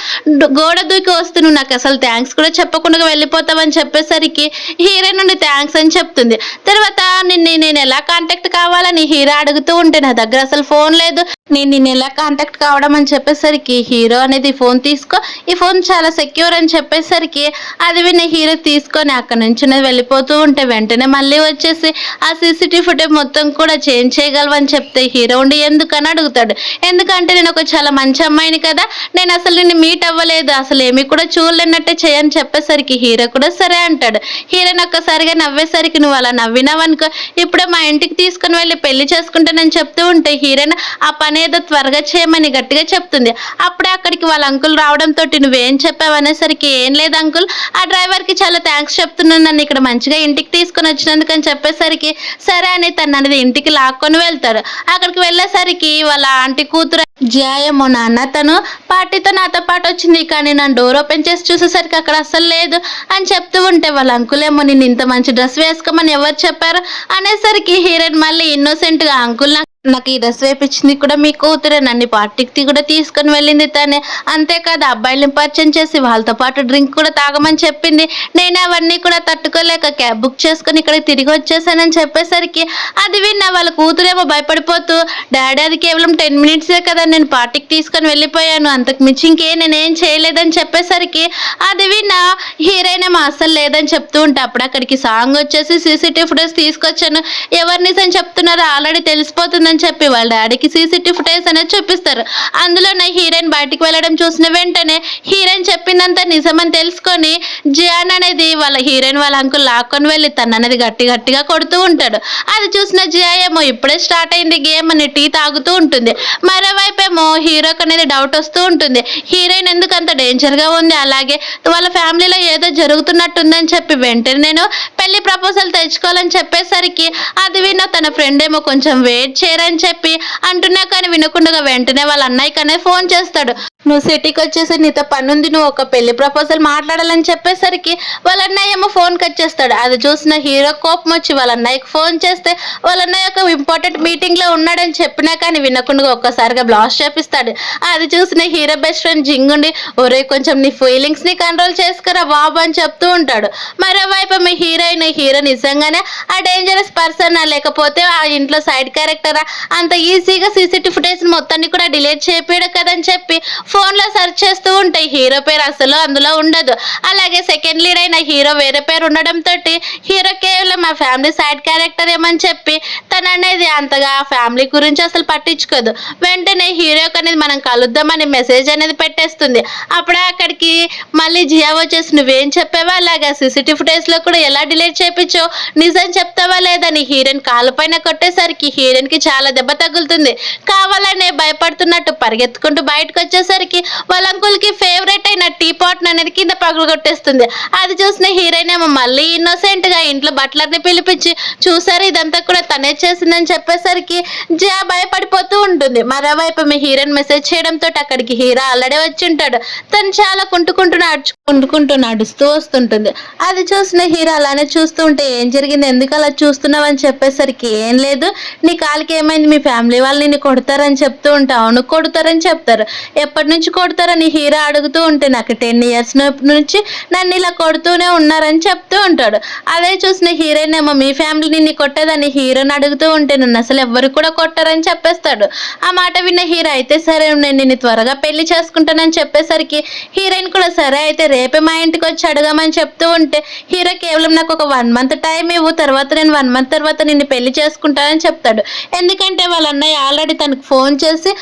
గోడ దూకి వస్తూ నువ్వు నాకు అసలు థ్యాంక్స్ కూడా చెప్పకుండా వెళ్ళిపోతామని చెప్పేసరికి హీరోయిన్ నుండి థ్యాంక్స్ అని చెప్తుంది. తర్వాత నేను ఎలా కాంటాక్ట్ కావాలని హీరో అడుగుతూ ఉంటే నా దగ్గర అసలు ఫోన్ లేదు, నేను ఎలా కాంటాక్ట్ కావడం అని చెప్పేసరికి హీరో అనేది ఫోన్ తీసుకో, ఈ ఫోన్ చాలా సెక్యూర్ అని చెప్పేసరికి అది విన్న హీరో తీసుకొని అక్కడ నుంచి వెళ్ళిపోతూ ఉంటే వెంటనే మళ్ళీ వచ్చేసి ఆ సీసీటీవీ ఫుటేజ్ మొత్తం కూడా చేంజ్ చేయగలవని చెప్తే హీరో ఉండి ఎందుకని అడుగుతాడు. ఎందుకంటే నేను ఒక చాలా మంచి అమ్మాయిని కదా, నేను అసలు నిన్ను మీట్ అవ్వలేదు, అసలు ఏమి కూడా చూడలేనట్టే చేయని చెప్పేసరికి హీరో కూడా సరే అంటాడు. హీరోయిన్ ఒక్కసారిగా నవ్వేసరికి నువ్వు అలా నవ్వినావనుకో ఇప్పుడే మా ఇంటికి తీసుకుని వెళ్ళి పెళ్లి చేసుకుంటానని చెప్తూ ఉంటే హీరోయిన్ ఆ పని ఏదో త్వరగా చేయమని గట్టిగా చెప్తుంది. అప్పుడే అక్కడికి వాళ్ళ అంకుల్ రావడంతో నువ్వేం చెప్పావు అనేసరికి ఏం లేదు అంకుల్, ఆ డ్రైవర్ కి చాలా థ్యాంక్స్ చెప్తున్నాను నన్ను ఇక్కడ మంచిగా ఇంటికి తీసుకుని వచ్చినందుకు అని చెప్పేసరికి సరే అని తను అనేది ఇంటికి లాక్కొని వెళ్తారు. అక్కడికి వెళ్ళేసరికి వాళ్ళ ఆంటీ కూతురు జాయమో నాన్న తను పార్టీతో నాతో పాటు వచ్చింది, కానీ నన్ను డోర్ ఓపెన్ చేసి చూసేసరికి అక్కడ అసలు లేదు అని చెప్తూ ఉంటే వాళ్ళ అంకులేమో నేను ఇంత మంచి డ్రెస్ వేసుకోమని ఎవరు చెప్పారు అనేసరికి హీరోయిన్ మళ్ళీ ఇన్నోసెంట్ గా అంకుల్ నాకు ఈ డ్రెస్ వేపించింది కూడా మీ కూతురే, నన్ను పార్టీకి కూడా తీసుకొని వెళ్ళింది తనే, అంతేకాదు అబ్బాయిల్ని పరిచయం చేసి వాళ్ళతో పాటు డ్రింక్ కూడా తాగమని చెప్పింది. నేను అవన్నీ కూడా తట్టుకోలేక క్యాబ్ బుక్ చేసుకొని ఇక్కడికి తిరిగి వచ్చేసానని చెప్పేసరికి అది విన్న వాళ్ళ కూతురేమో భయపడిపోతూ, డాడీ అది కేవలం 10 మినిట్సే కదా, నేను పార్టీకి తీసుకొని వెళ్ళిపోయాను, అంతకు మించి నేనేం చేయలేదని చెప్పేసరికి అది విన్న హీరోయిన్ ఏమో అస్సలు లేదని చెప్తూ ఉంటే అప్పుడు అక్కడికి సాంగ్ వచ్చేసి సీసీటీవీ ఫుటేజ్ తీసుకొచ్చాను, ఎవరు నిజం చెప్తున్నారో ఆల్రెడీ తెలిసిపోతుందని చెప్పి వాళ్ళ డాడీకి సీసీటీవీ ఫుటేజ్ అనేది చూపిస్తారు. అందులో నా హీరోయిన్ బయటికి వెళ్ళడం చూసిన వెంటనే హీరోయిన్ చెప్పిందంతా నిజమని తెలుసుకొని జియాన్ అనేది వాళ్ళ హీరోయిన్ వాళ్ళ అంకుల్ లాక్కొని వెళ్ళి తను అనేది గట్టిగా కొడుతూ ఉంటాడు. అది చూసిన జియా ఏమో ఇప్పుడే స్టార్ట్ అయింది గేమ్ అని టీ తాగుతూ ఉంటుంది. మరోవైపు ఏమో హీరోకి అనేది డౌట్ వస్తూ ఉంటుంది, హీరోయిన్ ఎందుకు అంత డేంజర్గా ఉంది, అలాగే వాళ్ళ ఫ్యామిలీలో ఏదో జరుగుతున్నట్టుందని చెప్పి వెంటనే నేను పెళ్లి ప్రపోజల్ తెచ్చుకోవాలని చెప్పేసరికి అది విన్న తన ఫ్రెండ్ ఏమో కొంచెం వెయిట్ చేయరని చెప్పి అంటున్నా కానీ వినకుండా వెంటనే వాళ్ళ అన్నయ్యకి అనేది ఫోన్ చేస్తాడు. నువ్వు సిటీకి వచ్చేసి నీతో పనుంది, నువ్వు ఒక పెళ్లి ప్రపోజల్ మాట్లాడాలని చెప్పేసరికి వాళ్ళ అన్నయ్య ఏమో ఫోన్ కట్ చేస్తాడు. అది చూసిన హీరో కోపం వచ్చి వాళ్ళ అన్నయ్యకి ఫోన్ చేస్తే వాళ్ళ అన్నయ్య ఒక ఇంపార్టెంట్ మీటింగ్ లో ఉన్నాడని చెప్పినా కానీ వినకుండా ఒక్కసారిగా బ్లాస్ట్ చేపిస్తాడు. అది చూసిన హీరో బెస్ట్ ఫ్రెండ్ జింగుండి, ఒరే కొంచెం నీ ఫీలింగ్స్ ని కంట్రోల్ చేసుకురా బాబు అని చెప్తూ ఉంటాడు. మరోవైపు మీ హీరో నిజంగానే ఆ డేంజరస్ పర్సన్ లేకపోతే ఆ ఇంట్లో సైడ్ క్యారెక్టరా, అంత ఈజీగా సీసీటీవీ ఫుటేజ్ మొత్తాన్ని కూడా డిలీట్ చేపియడు కదని చెప్పి ఫోన్ లో సెర్చ్ చేస్తూ ఉంటాయి. హీరో పేరు అసలు అందులో ఉండదు. అలాగే సెకండ్ లీడ్ అయిన హీరో వేరే పేరు ఉండడంతో హీరో కేవలం మా ఫ్యామిలీ సైడ్ క్యారెక్టర్ ఏమని చెప్పి తను అనేది అంతగా ఫ్యామిలీ గురించి అసలు పట్టించుకోదు. వెంటనే హీరోకి అనేది మనం కలుద్దామని మెసేజ్ అనేది పెట్టేస్తుంది. అప్పుడే అక్కడికి మళ్ళీ జియా వచ్చేసి నువ్వేం చెప్పావా, అలాగా సీసీటీవీ ఫుటేజ్ లో కూడా ఎలా డిలీట్ చేయించో నిజం చెప్తావా లేదని హీరోయిన్ కాలు పైన కొట్టేసరికి హీరోయిన్ కి చాలా దెబ్బ తగులుతుంది. కావాలనే భయపడుతున్నట్టు పరిగెత్తుకుంటూ బయటకు వచ్చేసరికి వాళ్ళ అంకుల్ కి ఫేవరెట్ అయిన టీ పాట్ అనేది కింద పగలు కొట్టేస్తుంది. అది చూసిన హీరోయిన్ ఏమో మళ్ళీ ఇన్నోసెంట్ గా ఇంట్లో బట్లర్ని పిలిపించి చూసారు ఇదంతా కూడా తనే చేసిందని చెప్పేసరికి జియా భయపడిపోతూ ఉంటుంది. మరోవైపు మీ హీరోయిన్ మెసేజ్ చేయడంతో అక్కడికి హీరో ఆల్రెడీ వచ్చి ఉంటాడు. తను చాలా కుంటుకుంటూ నడుస్తూ వస్తుంటుంది. అది చూసిన హీరో అలానే చూస్తూ ఉంటే ఏం జరిగింది, ఎందుకు అలా చూస్తున్నావు అని చెప్పేసరికి ఏం లేదు, నీ కాలికి ఏమైంది, మీ ఫ్యామిలీ వాళ్ళు నిన్ను కొడతారని చెప్తూ ఉంటా. అవును కొడతారని చెప్తారు, ఎప్పటి నుంచి కొడతారని హీరో అడుగుతూ ఉంటే నాకు 10 ఇయర్స్ నుంచి నన్ను ఇలా కొడుతూనే ఉన్నారని చెప్తూ ఉంటాడు. అదే చూసిన హీరోయిన్ ఏమో మీ ఫ్యామిలీ నిన్ను కొట్టేదని హీరోని అడుగుతూ ఉంటే నన్ను అసలు ఎవ్వరు కూడా కొట్టారని చెప్పేస్తాడు. ఆ మాట విన్న హీరో అయితే సరే నేను నిన్ను త్వరగా పెళ్లి చేసుకుంటానని చెప్పేసరికి హీరోయిన్ కూడా సరే అయితే రేపే మా ఇంటికి వచ్చి అడగమని చెప్తూ ఉంటే హీరో కేవలం నాకు ఒక 1 మంత్ టైం ఇవ్వు, తర్వాత నేను 1 మంత్ తర్వాత నిన్ను పెళ్లి చేసుకుంటానని చెప్తాడు. ఎందుకంటే వాళ్ళ అన్నయ్య ఆల్రెడీ తనకు ఫోన్ చేసి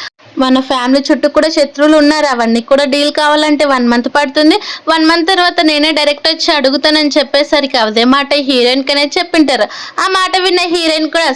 మన ఫ్యామిలీ చుట్టూ కూడా శత్రువులు ఉన్నారు, అవన్నీ కూడా డీల్ కావాలంటే 1 మంత్ పడుతుంది, 1 మంత్ తర్వాత నేనే డైరెక్ట్ వచ్చి అడుగుతానని చెప్పేసరికి అదే మాట హీరోయిన్ కనే చెప్పింటారు. ఆ మాట విన్న హీరోయిన్ కూడా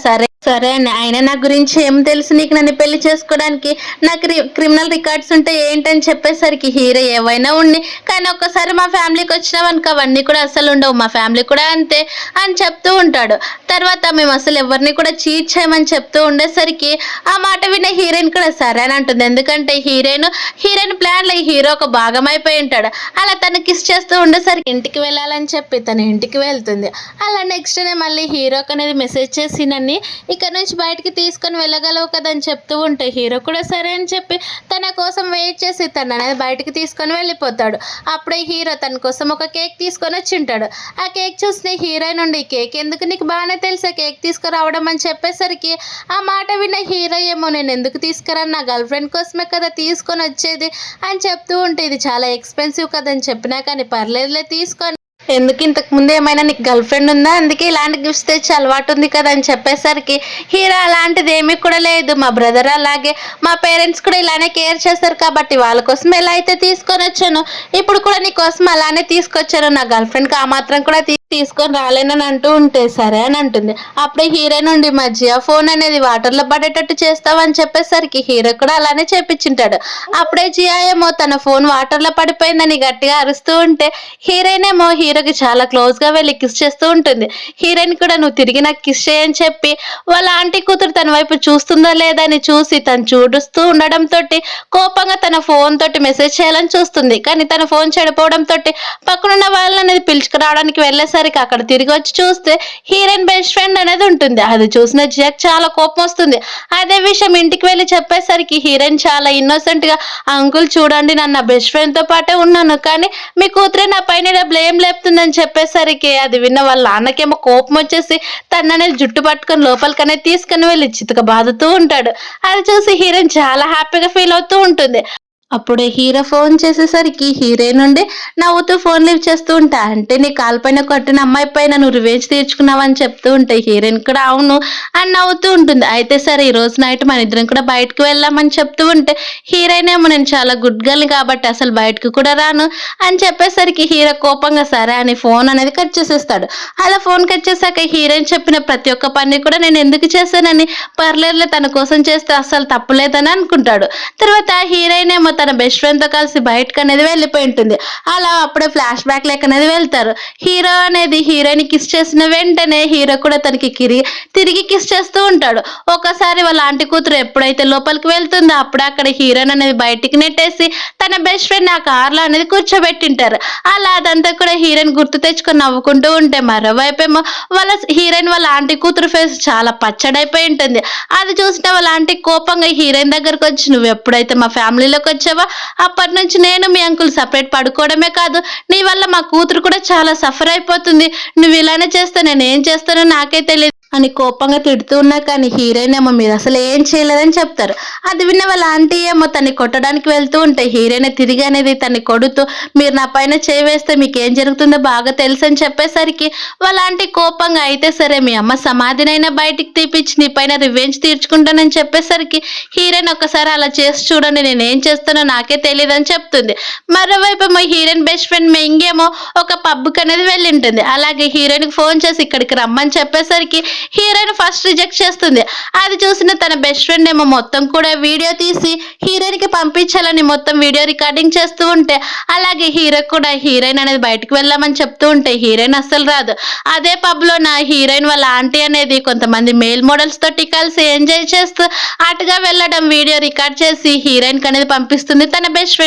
సరే అని, ఆయన నా గురించి ఏం తెలుసు నీకు, నన్ను పెళ్లి చేసుకోవడానికి నాకు క్రిమినల్ రికార్డ్స్ ఉంటే ఏంటని చెప్పేసరికి హీరో ఏవైనా ఉండి కానీ ఒక్కసారి మా ఫ్యామిలీకి వచ్చినావనుకో అవన్నీ కూడా అసలు ఉండవు, మా ఫ్యామిలీ కూడా అంతే అని చెప్తూ ఉంటాడు. తర్వాత మేము అసలు ఎవరిని కూడా చీట్ చేయమని చెప్తూ ఉండేసరికి ఆ మాట విన్న హీరోయిన్ కూడా సరే అని అంటుంది. ఎందుకంటే హీరోయిన్ ప్లాన్ లో హీరో ఒక భాగం అయిపోయి ఉంటాడు. అలా తను కిస్ చేస్తూ ఉండేసరికి ఇంటికి వెళ్ళాలని చెప్పి తన ఇంటికి వెళ్తుంది. అలా నెక్స్ట్ డే మళ్ళీ హీరోకి అనేది మెసేజ్ చేసి నన్ను ఇక్కడ నుంచి బయటికి తీసుకొని వెళ్ళగలవు కదా అని చెప్తూ ఉంటే హీరో కూడా సరే అని చెప్పి తన కోసం వెయిట్ చేసి తను అనేది బయటికి తీసుకొని వెళ్ళిపోతాడు. అప్పుడే హీరో తన కోసం ఒక కేక్ తీసుకొని వచ్చి ఉంటాడు. ఆ కేక్ చూసిన హీరోయిన్ నుండి కేక్ ఎందుకు నీకు బాగానే తెలిసే కేక్ తీసుకురావడం అని చెప్పేసరికి ఆ మాట విన్న హీరో ఏమో నేను ఎందుకు తీసుకురాను, నా గర్ల్ ఫ్రెండ్ కోసమే కదా తీసుకొని వచ్చేది అని చెప్తూ ఉంటే ఇది చాలా ఎక్స్పెన్సివ్ కదా అని చెప్పినా కానీ పర్లేదులే తీసుకొని, ఎందుకు ఇంతకు ముందు ఏమైనా నీకు గర్ల్ ఫ్రెండ్ ఉందా, అందుకే ఇలాంటి గిఫ్ట్స్ తెచ్చి అలవాటు ఉంది కదా అని చెప్పేసరికి హీరో అలాంటిది ఏమీ కూడా లేదు, మా బ్రదర్ అలాగే మా పేరెంట్స్ కూడా ఇలానే కేర్ చేస్తారు కాబట్టి వాళ్ళ కోసం ఎలా అయితే తీసుకొని వచ్చాను ఇప్పుడు కూడా నీ కోసం అలానే తీసుకొచ్చాను, నా గర్ల్ ఫ్రెండ్కి ఆ మాత్రం కూడా తీసుకొని రాలేనని అంటూ ఉంటే సరే అని అంటుంది. అప్పుడే హీరో నుండి మధ్య ఫోన్ అనేది వాటర్లో పడేటట్టు చేస్తావని చెప్పేసరికి హీరో కూడా అలానే చేపించుంటాడు. అప్పుడే జియా ఏమో తన ఫోన్ వాటర్లో పడిపోయిందని గట్టిగా అరుస్తూ ఉంటే హీరోయిన్ ఏమో హీరో హీరోకి చాలా క్లోజ్ గా వెళ్ళి కిస్ చేస్తూ ఉంటుంది. హీరోయిన్ కూడా నువ్వు తిరిగి నాకు కిస్ చేయని చెప్పి వాళ్ళ ఆంటీ కూతురు తన వైపు చూస్తుందా లేదా అని చూసి తను చూడుస్తూ ఉండడంతో కోపంగా తన ఫోన్ తోటి మెసేజ్ చేయాలని చూస్తుంది. కానీ తన ఫోన్ చెడిపోవడంతో పక్కనున్న వాళ్ళని అనేది పిలుచుకురావడానికి వెళ్ళేసరికి అక్కడ తిరిగి వచ్చి చూస్తే హీరోయిన్ బెస్ట్ ఫ్రెండ్ అనేది ఉంటుంది. అది చూసిన జియాక్ చాలా కోపం వస్తుంది. అదే విషయం ఇంటికి వెళ్ళి చెప్పేసరికి హీరోయిన్ చాలా ఇన్నోసెంట్ గా అంకుల్ చూడండి నన్ను నా బెస్ట్ ఫ్రెండ్ తో పాటే ఉన్నాను కానీ మీ కూతురే నా పైన బ్లేమ్ లేపుతుందని చెప్పేసరికి అది విన్న వాళ్ళ నాన్నకేమో కోపం వచ్చేసి తననేది జుట్టు పట్టుకొని లోపలికనేది తీసుకుని వెళ్ళి చితక బాదుతూ ఉంటాడు. అది చూసి హీరోయిన్ చాలా హ్యాపీగా ఫీల్ అవుతూ ఉంటుంది. అప్పుడే హీరో ఫోన్ చేసేసరికి హీరోయిన్ నుండి నవ్వుతూ ఫోన్ లిఫ్ట్ చేస్తూ ఉంటా. అంటే నీ కాలుపైన కొట్టిన అమ్మాయి పైన నువ్వు రివెంజ్ తీర్చుకున్నావని చెప్తూ ఉంటాయి. హీరోయిన్ కూడా అవును అని నవ్వుతూ ఉంటుంది. అయితే సరే ఈ రోజు నైట్ మన ఇద్దరం కూడా బయటకు వెళ్దామని చెప్తూ ఉంటే హీరోయిన్ ఏమో నేను చాలా గుడ్ గర్ల్ కాబట్టి అసలు బయటకు కూడా రాను అని చెప్పేసరికి హీరో కోపంగా సరే అని ఫోన్ అనేది కట్ చేసేస్తాడు. అలా ఫోన్ కట్ చేశాక హీరోయిన్ చెప్పిన ప్రతి ఒక్క పని కూడా నేను ఎందుకు చేశానని పర్లేదులే తన కోసం చేస్తే అసలు తప్పులేదని అనుకుంటాడు. తర్వాత హీరోయిన్ ఏమో తన బెస్ట్ ఫ్రెండ్ తో కలిసి బయటకు అనేది వెళ్ళిపోయి ఉంటుంది. అలా అప్పుడే ఫ్లాష్ బ్యాక్ లెక్క అనేది వెళ్తారు. హీరో అనేది హీరోయిన్ కిస్ చేసిన వెంటనే హీరో కూడా తనకి తిరిగి కిస్ చేస్తూ ఉంటాడు. ఒకసారి వాళ్ళ ఆంటీ కూతురు ఎప్పుడైతే లోపలికి వెళ్తుందో అప్పుడే అక్కడ హీరోయిన్ అనేది బయటికి నెట్టేసి తన బెస్ట్ ఫ్రెండ్ ఆ కార్లో అనేది కూర్చోబెట్టింటారు. అలా అదంతా కూడా హీరోయిన్ గుర్తు తెచ్చుకొని నవ్వుకుంటూ ఉంటే మరోవైపేమో వాళ్ళ హీరోయిన్ వాళ్ళ ఆంటీ కూతురు ఫేస్ చాలా పచ్చడైపోయి ఉంటుంది. అది చూసిన వాళ్ళ ఆంటీ కోపంగా హీరోయిన్ దగ్గరకు వచ్చి నువ్వు ఎప్పుడైతే మా ఫ్యామిలీలోకి వచ్చావో అప్పటి నుంచి నేను మీ అంకుల్ సపరేట్ పడుకోవడమే కాదు నీ వల్ల మా కూతురు కూడా చాలా సఫర్ అయిపోతుంది. నువ్వు ఇలానే చేస్తే నేను ఏం చేస్తానో నాకే తెలియదు అని కోపంగా తిడుతూ ఉన్నా కానీ హీరోయిన్ ఏమో మీరు అసలు ఏం చేయలేదని చెప్తారు. అది విన్న వాళ్ళ ఆంటీ ఏమో తన్ని కొట్టడానికి వెళ్తూ ఉంటే హీరోయిన్ తిరిగి అనేది తన్ని కొడుతూ మీరు నా పైన చేయి వేస్తే మీకు ఏం జరుగుతుందో బాగా తెలుసు అని చెప్పేసరికి వాళ్ళ ఆంటీ కోపంగా అయితే సరే మీ అమ్మ సమాధినైనా బయటికి తీపిచ్చి నీ పైన రివెంజ్ తీర్చుకుంటానని చెప్పేసరికి హీరోయిన్ ఒక్కసారి అలా చేసి చూడండి నేను ఏం చేస్తానో నాకే తెలియదు అని చెప్తుంది. మరోవైపు ఏమో హీరోయిన్ బెస్ట్ ఫ్రెండ్ మెంగేమో ఒక పబ్కి అనేది వెళ్ళింటుంది. అలాగే హీరోయిన్ ఫోన్ చేసి ఇక్కడికి రమ్మని చెప్పేసరికి హీరోయిన్ ఫస్ట్ రిజెక్ట్ చేస్తుంది. అది చూసిన తన బెస్ట్ ఫ్రెండ్ ఏమో మొత్తం కూడా వీడియో తీసి హీరోయిన్ కి పంపించాలని మొత్తం వీడియో రికార్డింగ్ చేస్తూ ఉంటే అలాగే హీరో కూడా హీరోయిన్ అనేది బయటకు వెళ్ళామని చెప్తూ ఉంటే హీరోయిన్ అస్సలు రాదు. అదే పబ్ లో నా హీరోయిన్ వాళ్ళ ఆంటీ అనేది కొంతమంది మేల్ మోడల్స్ తోటి కలిసి ఎంజాయ్ చేస్తూ అటుగా వెళ్ళడం వీడియో రికార్డ్ చేసి హీరోయిన్ కి అనేది పంపిస్తుంది తన బెస్ట్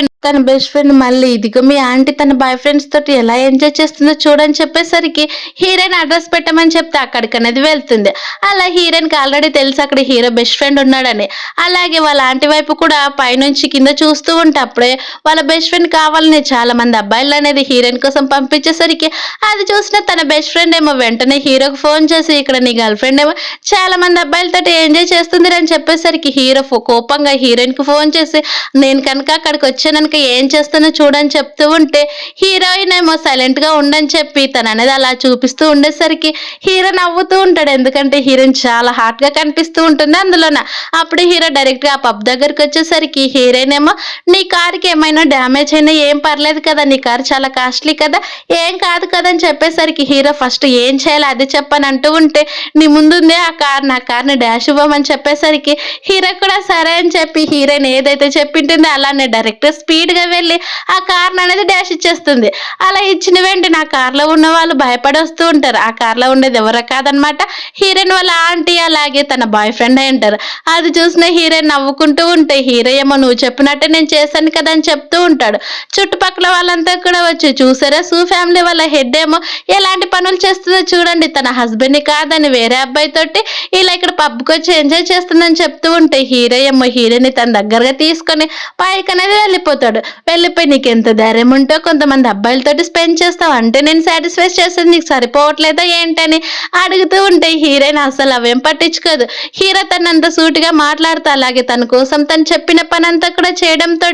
ఫ్రెండ్ మళ్ళీ ఇదిగో మీ ఆంటీ తన బాయ్ ఫ్రెండ్స్ తోటి ఎలా ఎంజాయ్ చేస్తుందో చూడని చెప్పేసరికి హీరోయిన్ అడ్రస్ పెట్టమని చెప్తే అక్కడికి అనేది వెళ్తుంది. అలా హీరోయిన్ కి ఆల్రెడీ తెలుసు అక్కడ హీరో బెస్ట్ ఫ్రెండ్ ఉన్నాడని. అలాగే వాళ్ళ ఆంటీ వైపు కూడా పైనుంచి కింద చూస్తూ ఉంటే అప్పుడే వాళ్ళ బెస్ట్ ఫ్రెండ్ కావాలని చాలా మంది అబ్బాయిలు అనేది హీరోయిన్ కోసం పంపించేసరికి అది చూసిన తన బెస్ట్ ఫ్రెండ్ ఏమో వెంటనే హీరోకి ఫోన్ చేసి ఇక్కడ నీ గర్ల్ ఫ్రెండ్ ఏమో చాలా మంది అబ్బాయిలతో ఎంజాయ్ చేస్తుంది అని చెప్పేసరికి హీరో కోపంగా హీరోయిన్ కి ఫోన్ చేసి నేను కనుక అక్కడికి వచ్చాను ఏం చేస్తానో చూడని చెప్తూ ఉంటే హీరోయిన్ ఏమో సైలెంట్ గా ఉండని చెప్పి తను అనేది అలా చూపిస్తూ ఉండేసరికి హీరో నవ్వుతూ ఉంటాడు. ఎందుకంటే హీరోయిన్ చాలా హాట్ గా కనిపిస్తూ ఉంటుంది అందులోన. అప్పుడు హీరో డైరెక్ట్ గా ఆ పబ్ దగ్గరికి వచ్చేసరికి హీరోయిన్ ఏమో నీ కార్కి ఏమైనా డ్యామేజ్ అయినా ఏం పర్లేదు కదా నీ కార్ చాలా కాస్ట్లీ కదా ఏం కాదు కదా అని చెప్పేసరికి హీరో ఫస్ట్ ఏం చేయాలి అది చెప్పని అంటూ ఉంటే నీ ముందుందే ఆ కార్ నా కార్ని డాష్ ఇవ్వమని చెప్పేసరికి హీరో కూడా సరే అని చెప్పి హీరోయిన్ ఏదైతే చెప్పింటుందో అలానే డైరెక్ట్ స్పీడ్ గా వెళ్ళి ఆ కార్ అనేది డాష్ ఇచ్చేస్తుంది. అలా ఇచ్చిన వెంటనే ఆ కార్ లో ఉన్న వాళ్ళు భయపడి వస్తూ ఉంటారు. ఆ కార్ లో ఉండేది ఎవరో కాదనమాట హీరోయిన్ వాళ్ళ ఆంటీ అలాగే తన బాయ్ ఫ్రెండ్ అయి ఉంటారు. అది చూసిన హీరోయిన్ నవ్వుకుంటూ ఉంటే హీరో ఏమో నువ్వు చెప్పినట్టే నేను చేశాను కదా అని చెప్తూ ఉంటాడు. చుట్టుపక్కల వాళ్ళంతా కూడా వచ్చి చూసారా సూ ఫ్యామిలీ వాళ్ళ హెడ్ ఏమో ఎలాంటి పనులు చేస్తుందో చూడండి తన హస్బెండ్ ని కాదని వేరే అబ్బాయి తోటి ఇలా ఇక్కడ పబ్కి వచ్చి ఎంజాయ్ చేస్తుందని చెప్తూ ఉంటే హీరో ఏమో హీరోని తన దగ్గరగా తీసుకొని పైకి అనేది వెళ్ళిపోతాడు. వెళ్ళిపోయి నీకు ఎంత ధైర్యం ఉంటో కొంతమంది అబ్బాయిలతోటి స్పెండ్ చేస్తావు అంటే నేను సాటిస్ఫై చేసేది నీకు సరిపోవట్లేదా ఏంటని అడుగుతూ ఉంటే హీరోయిన్ అసలు అవేం పట్టించుకోదు. హీరో తనంత సూటిగా మాట్లాడుతూ అలాగే తన కోసం తను చెప్పిన పని అంతా కూడా చేయడంతో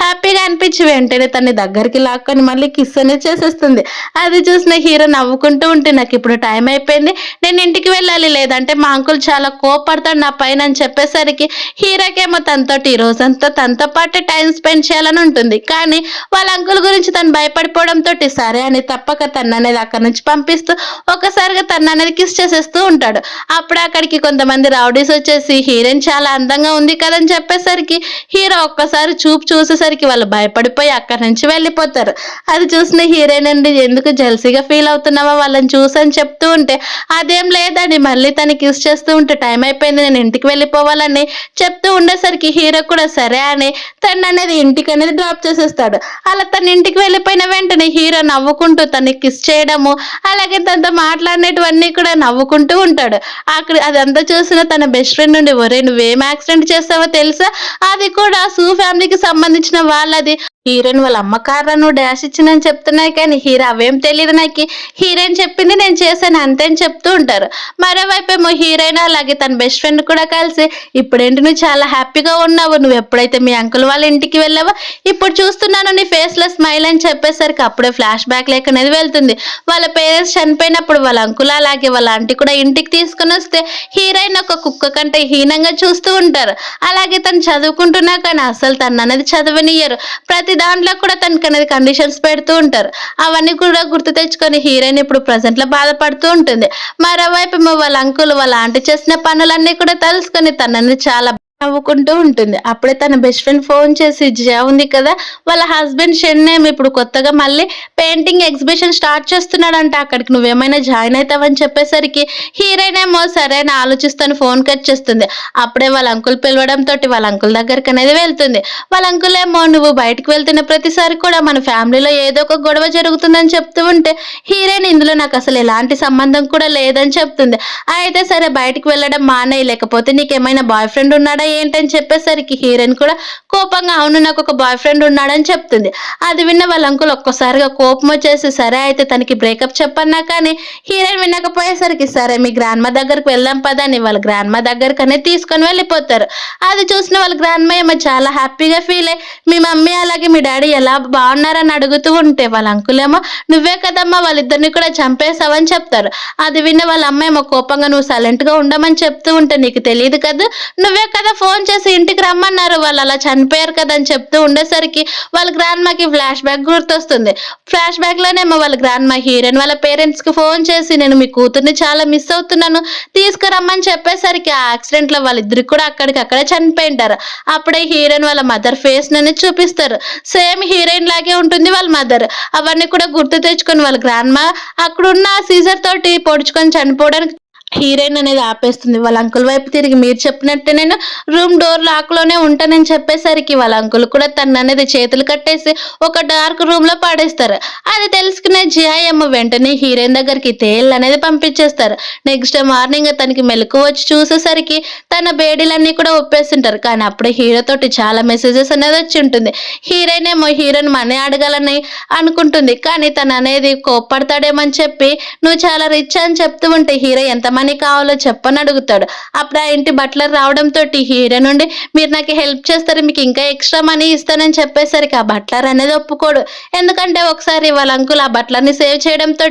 హ్యాపీగా అనిపించి వెంటనే తన దగ్గరికి లాక్కొని మళ్ళీ కిస్ అనేది చేసేస్తుంది. అది చూసిన హీరో నవ్వుకుంటూ ఉంటే నాకు ఇప్పుడు టైం అయిపోయింది నేను ఇంటికి వెళ్ళాలి లేదంటే మా అంకుల్ చాలా కోపడతాడు నా పైన అని చెప్పేసరికి హీరోకేమో తనతోటి ఈ రోజంతా తనతో పాటు టైం స్పెండ్ చేయాలని అనుకొని ఉంటుంది. కానీ వాళ్ళ అంకుల్ గురించి తను భయపడిపోవడంతో సరే అని తప్పక తను అనేది అక్కడి నుంచి పంపిస్తూ ఒక్కసారిగా తను అనేది కిస్ చేసేస్తూ ఉంటాడు. అప్పుడు అక్కడికి కొంతమంది రౌడీస్ వచ్చేసి హీరోయిన్ చాలా అందంగా ఉంది కదని చెప్పేసరికి హీరో ఒక్కసారి చూపు చూసేసరికి వాళ్ళు భయపడిపోయి అక్కడి నుంచి వెళ్ళిపోతారు. అది చూసిన హీరోయిన్ అండి ఎందుకు జెల్సీగా ఫీల్ అవుతున్నావా వాళ్ళని చూసని చెప్తూ ఉంటే అదేం లేదని మళ్ళీ తను కిస్ చేస్తూ ఉంటే టైం అయిపోయింది నేను ఇంటికి వెళ్ళిపోవాలని చెప్తూ ఉండేసరికి హీరో కూడా సరే అని తను అనేది ఇంటికి అనేది డ్రాప్ చేసేస్తాడు. అలా తన ఇంటికి వెళ్ళిపోయిన వెంటనే హీరో నవ్వుకుంటూ తనని కిస్ చేయడము అలాగే తనతో మాట్లాడినటువన్నీ కూడా నవ్వుకుంటూ ఉంటాడు. అక్కడ అదంతా చూసిన తన బెస్ట్ ఫ్రెండ్ నుండి ఒరే నువ్వేం యాక్సిడెంట్ చేస్తావో తెలుసా అది కూడా సూ ఫ్యామిలీకి సంబంధించిన వాళ్ళది హీరోయిన్ వాళ్ళ అమ్మ కారణను డాష్ ఇచ్చిందని చెప్తున్నాయి కానీ హీరో అవేం తెలియదు నాకు హీరోయిన్ చెప్పింది నేను చేశాను అంతే అని చెప్తూ ఉంటారు. మరోవైపు ఏమో హీరోయిన్ అలాగే తన బెస్ట్ ఫ్రెండ్ కూడా కలిసి ఇప్పుడేంటి నువ్వు చాలా హ్యాపీగా ఉన్నావు నువ్వు ఎప్పుడైతే మీ అంకుల్ వాళ్ళ ఇంటికి వెళ్ళావో ఇప్పుడు చూస్తున్నాను నీ ఫేస్ లో స్మైల్ అని చెప్పేసరికి అప్పుడే ఫ్లాష్ బ్యాక్ లేక అనేది వెళ్తుంది. వాళ్ళ పేరెంట్స్ చనిపోయినప్పుడు వాళ్ళ అంకుల్ అలాగే వాళ్ళ ఆంటీ కూడా ఇంటికి తీసుకుని వస్తే హీరోయిన్ ఒక కుక్క కంటే హీనంగా చూస్తూ ఉంటారు. అలాగే తను చదువుకుంటున్నా కానీ అసలు తను అనేది చదవనియ్యరు. ప్రతి దాంట్లో కూడా తనకి అనేది కండిషన్స్ పెడుతూ ఉంటారు. అవన్నీ కూడా గుర్తు తెచ్చుకొని హీరోయిన్ ఇప్పుడు ప్రజెంట్ లో బాధపడుతూ ఉంటుంది. మరోవైపు వాళ్ళ అంకుల్ వాళ్ళ ఆంటీ చేసిన పనులన్నీ కూడా తెలుసుకొని తనని చాలా నవ్వుకుంటూ ఉంటుంది. అప్పుడే తన బెస్ట్ ఫ్రెండ్ ఫోన్ చేసి జియా ఉంది కదా వాళ్ళ హస్బెండ్ షెన్నేమ్ ఇప్పుడు కొత్తగా మళ్ళీ పెయింటింగ్ ఎగ్జిబిషన్ స్టార్ట్ చేస్తున్నాడంట అక్కడికి నువ్వేమైనా జాయిన్ అవుతావని చెప్పేసరికి హీరోయిన్ ఏమో సరే అని ఆలోచిస్తాను ఫోన్ కట్ చేస్తుంది. అప్పుడే వాళ్ళ అంకుల్ పిలవడంతో వాళ్ళ అంకుల్ దగ్గరికి అనేది వెళ్తుంది. వాళ్ళ అంకుల్ ఏమో నువ్వు బయటకు వెళ్తున్న ప్రతిసారి కూడా మన ఫ్యామిలీలో ఏదో ఒక గొడవ జరుగుతుందని చెప్తూ ఉంటే హీరోయిన్ ఇందులో నాకు అసలు ఎలాంటి సంబంధం కూడా లేదని చెప్తుంది. అయితే సరే బయటకు వెళ్ళడం మానేయి లేకపోతే నీకేమైనా బాయ్ ఫ్రెండ్ ఉన్నాడా ఏంటని చెప్పేసరికి హీరోయిన్ కూడా కోపంగా అవును నాకు ఒక బాయ్ ఫ్రెండ్ ఉన్నాడని చెప్తుంది. అది విన్న వాళ్ళ అంకుల్ ఒక్కసారిగా కోపం వచ్చేసి సరే అయితే తనకి బ్రేకప్ చెప్పన్నా కానీ హీరోయిన్ వినకపోయేసరికి సరే మీ గ్రాండ్ మా దగ్గరకు వెళ్దాం పదని వాళ్ళ గ్రాండ్ మా దగ్గరకు అనేది తీసుకొని వెళ్ళిపోతారు. అది చూసిన వాళ్ళ గ్రాండ్ మా ఏమో చాలా హ్యాపీగా ఫీల్ అయ్యి మీ మమ్మీ అలాగే మీ డాడీ ఎలా బాగున్నారని అడుగుతూ ఉంటే వాళ్ళ అంకుల్ ఏమో నువ్వే కదమ్మా వాళ్ళిద్దరిని కూడా చంపేశావని చెప్తారు. అది విన్న వాళ్ళ అమ్మ ఏమో కోపంగా నువ్వు సైలెంట్ గా ఉండమని చెప్తూ ఉంటే నీకు తెలియదు కదా నువ్వే కదా ఫోన్ చేసి ఇంటికి రమ్మన్నారు వాళ్ళు అలా చనిపోయారు కదా అని చెప్తూ ఉండేసరికి వాళ్ళ గ్రాండ్ మాకి ఫ్లాష్ బ్యాక్ గుర్తొస్తుంది. ఫ్లాష్ బ్యాక్ లోనేమో వాళ్ళ గ్రాండ్ మా హీరోయిన్ వాళ్ళ పేరెంట్స్ కి ఫోన్ చేసి నేను మీ కూతుర్ని చాలా మిస్ అవుతున్నాను తీసుకురమ్మని చెప్పేసరికి ఆ యాక్సిడెంట్ లో వాళ్ళిద్దరికి కూడా అక్కడికక్కడే చనిపోయింటారు. అప్పుడే హీరోయిన్ వాళ్ళ మదర్ ఫేస్ నని చూపిస్తారు. సేమ్ హీరోయిన్ లాగే ఉంటుంది వాళ్ళ మదర్. అవన్నీ కూడా గుర్తు తెచ్చుకొని వాళ్ళ గ్రాండ్ మా అక్కడున్న సీజర్ తోటి పొడుచుకొని చనిపోవడానికి హీరోయిన్ అనేది ఆపేస్తుంది. వాళ్ళ అంకుల్ వైపు తిరిగి మీరు చెప్పినట్టే నేను రూమ్ డోర్ లాక్ లోనే ఉంటానని చెప్పేసరికి వాళ్ళ అంకుల్ కూడా తన అనేది చేతులు కట్టేసి ఒక డార్క్ రూమ్ లో పాడేస్తారు. అది తెలుసుకునే జియా ఏమో వెంటనే హీరోయిన్ దగ్గరికి తేల్ అనేది పంపించేస్తారు. నెక్స్ట్ డే మార్నింగ్ తనకి మెలకు వచ్చి చూసేసరికి తన బేడీలన్నీ కూడా ఒప్పేస్తుంటారు. కానీ అప్పుడే హీరో తోటి చాలా మెసేజెస్ అనేది వచ్చి ఉంటుంది. హీరోయిన్ ఏమో హీరోని మనీ అడగాలని అనుకుంటుంది కానీ తను అనేది కోప్పడతాడేమని చెప్పి నువ్వు చాలా రిచ్ అని చెప్తూ ఉంటే హీరో ఎంత మనీ కావాలో చెప్పని అడుగుతాడు. అప్పుడు ఆ ఇంటి బట్లర్ రావడంతో హీరో నుండి మీరు నాకు హెల్ప్ చేస్తారు మీకు ఇంకా ఎక్స్ట్రా మనీ ఇస్తానని చెప్పేసరికి ఆ బట్లర్ అనేది ఒప్పుకోడు. ఎందుకంటే ఒకసారి వాళ్ళ అంకుల్ ఆ బట్లర్ని సేవ్ చేయడంతో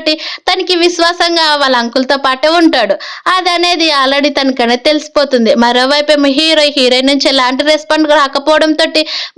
తనకి విశ్వాసంగా వాళ్ళ అంకుల్ తో పాటే ఉంటాడు. అది అనేది ఆల్రెడీ తనకనే తెలిసిపోతుంది. మరోవైపు ఏమో హీరోయిన్ నుంచి ఎలాంటి రెస్పాండ్ రాకపోవడంతో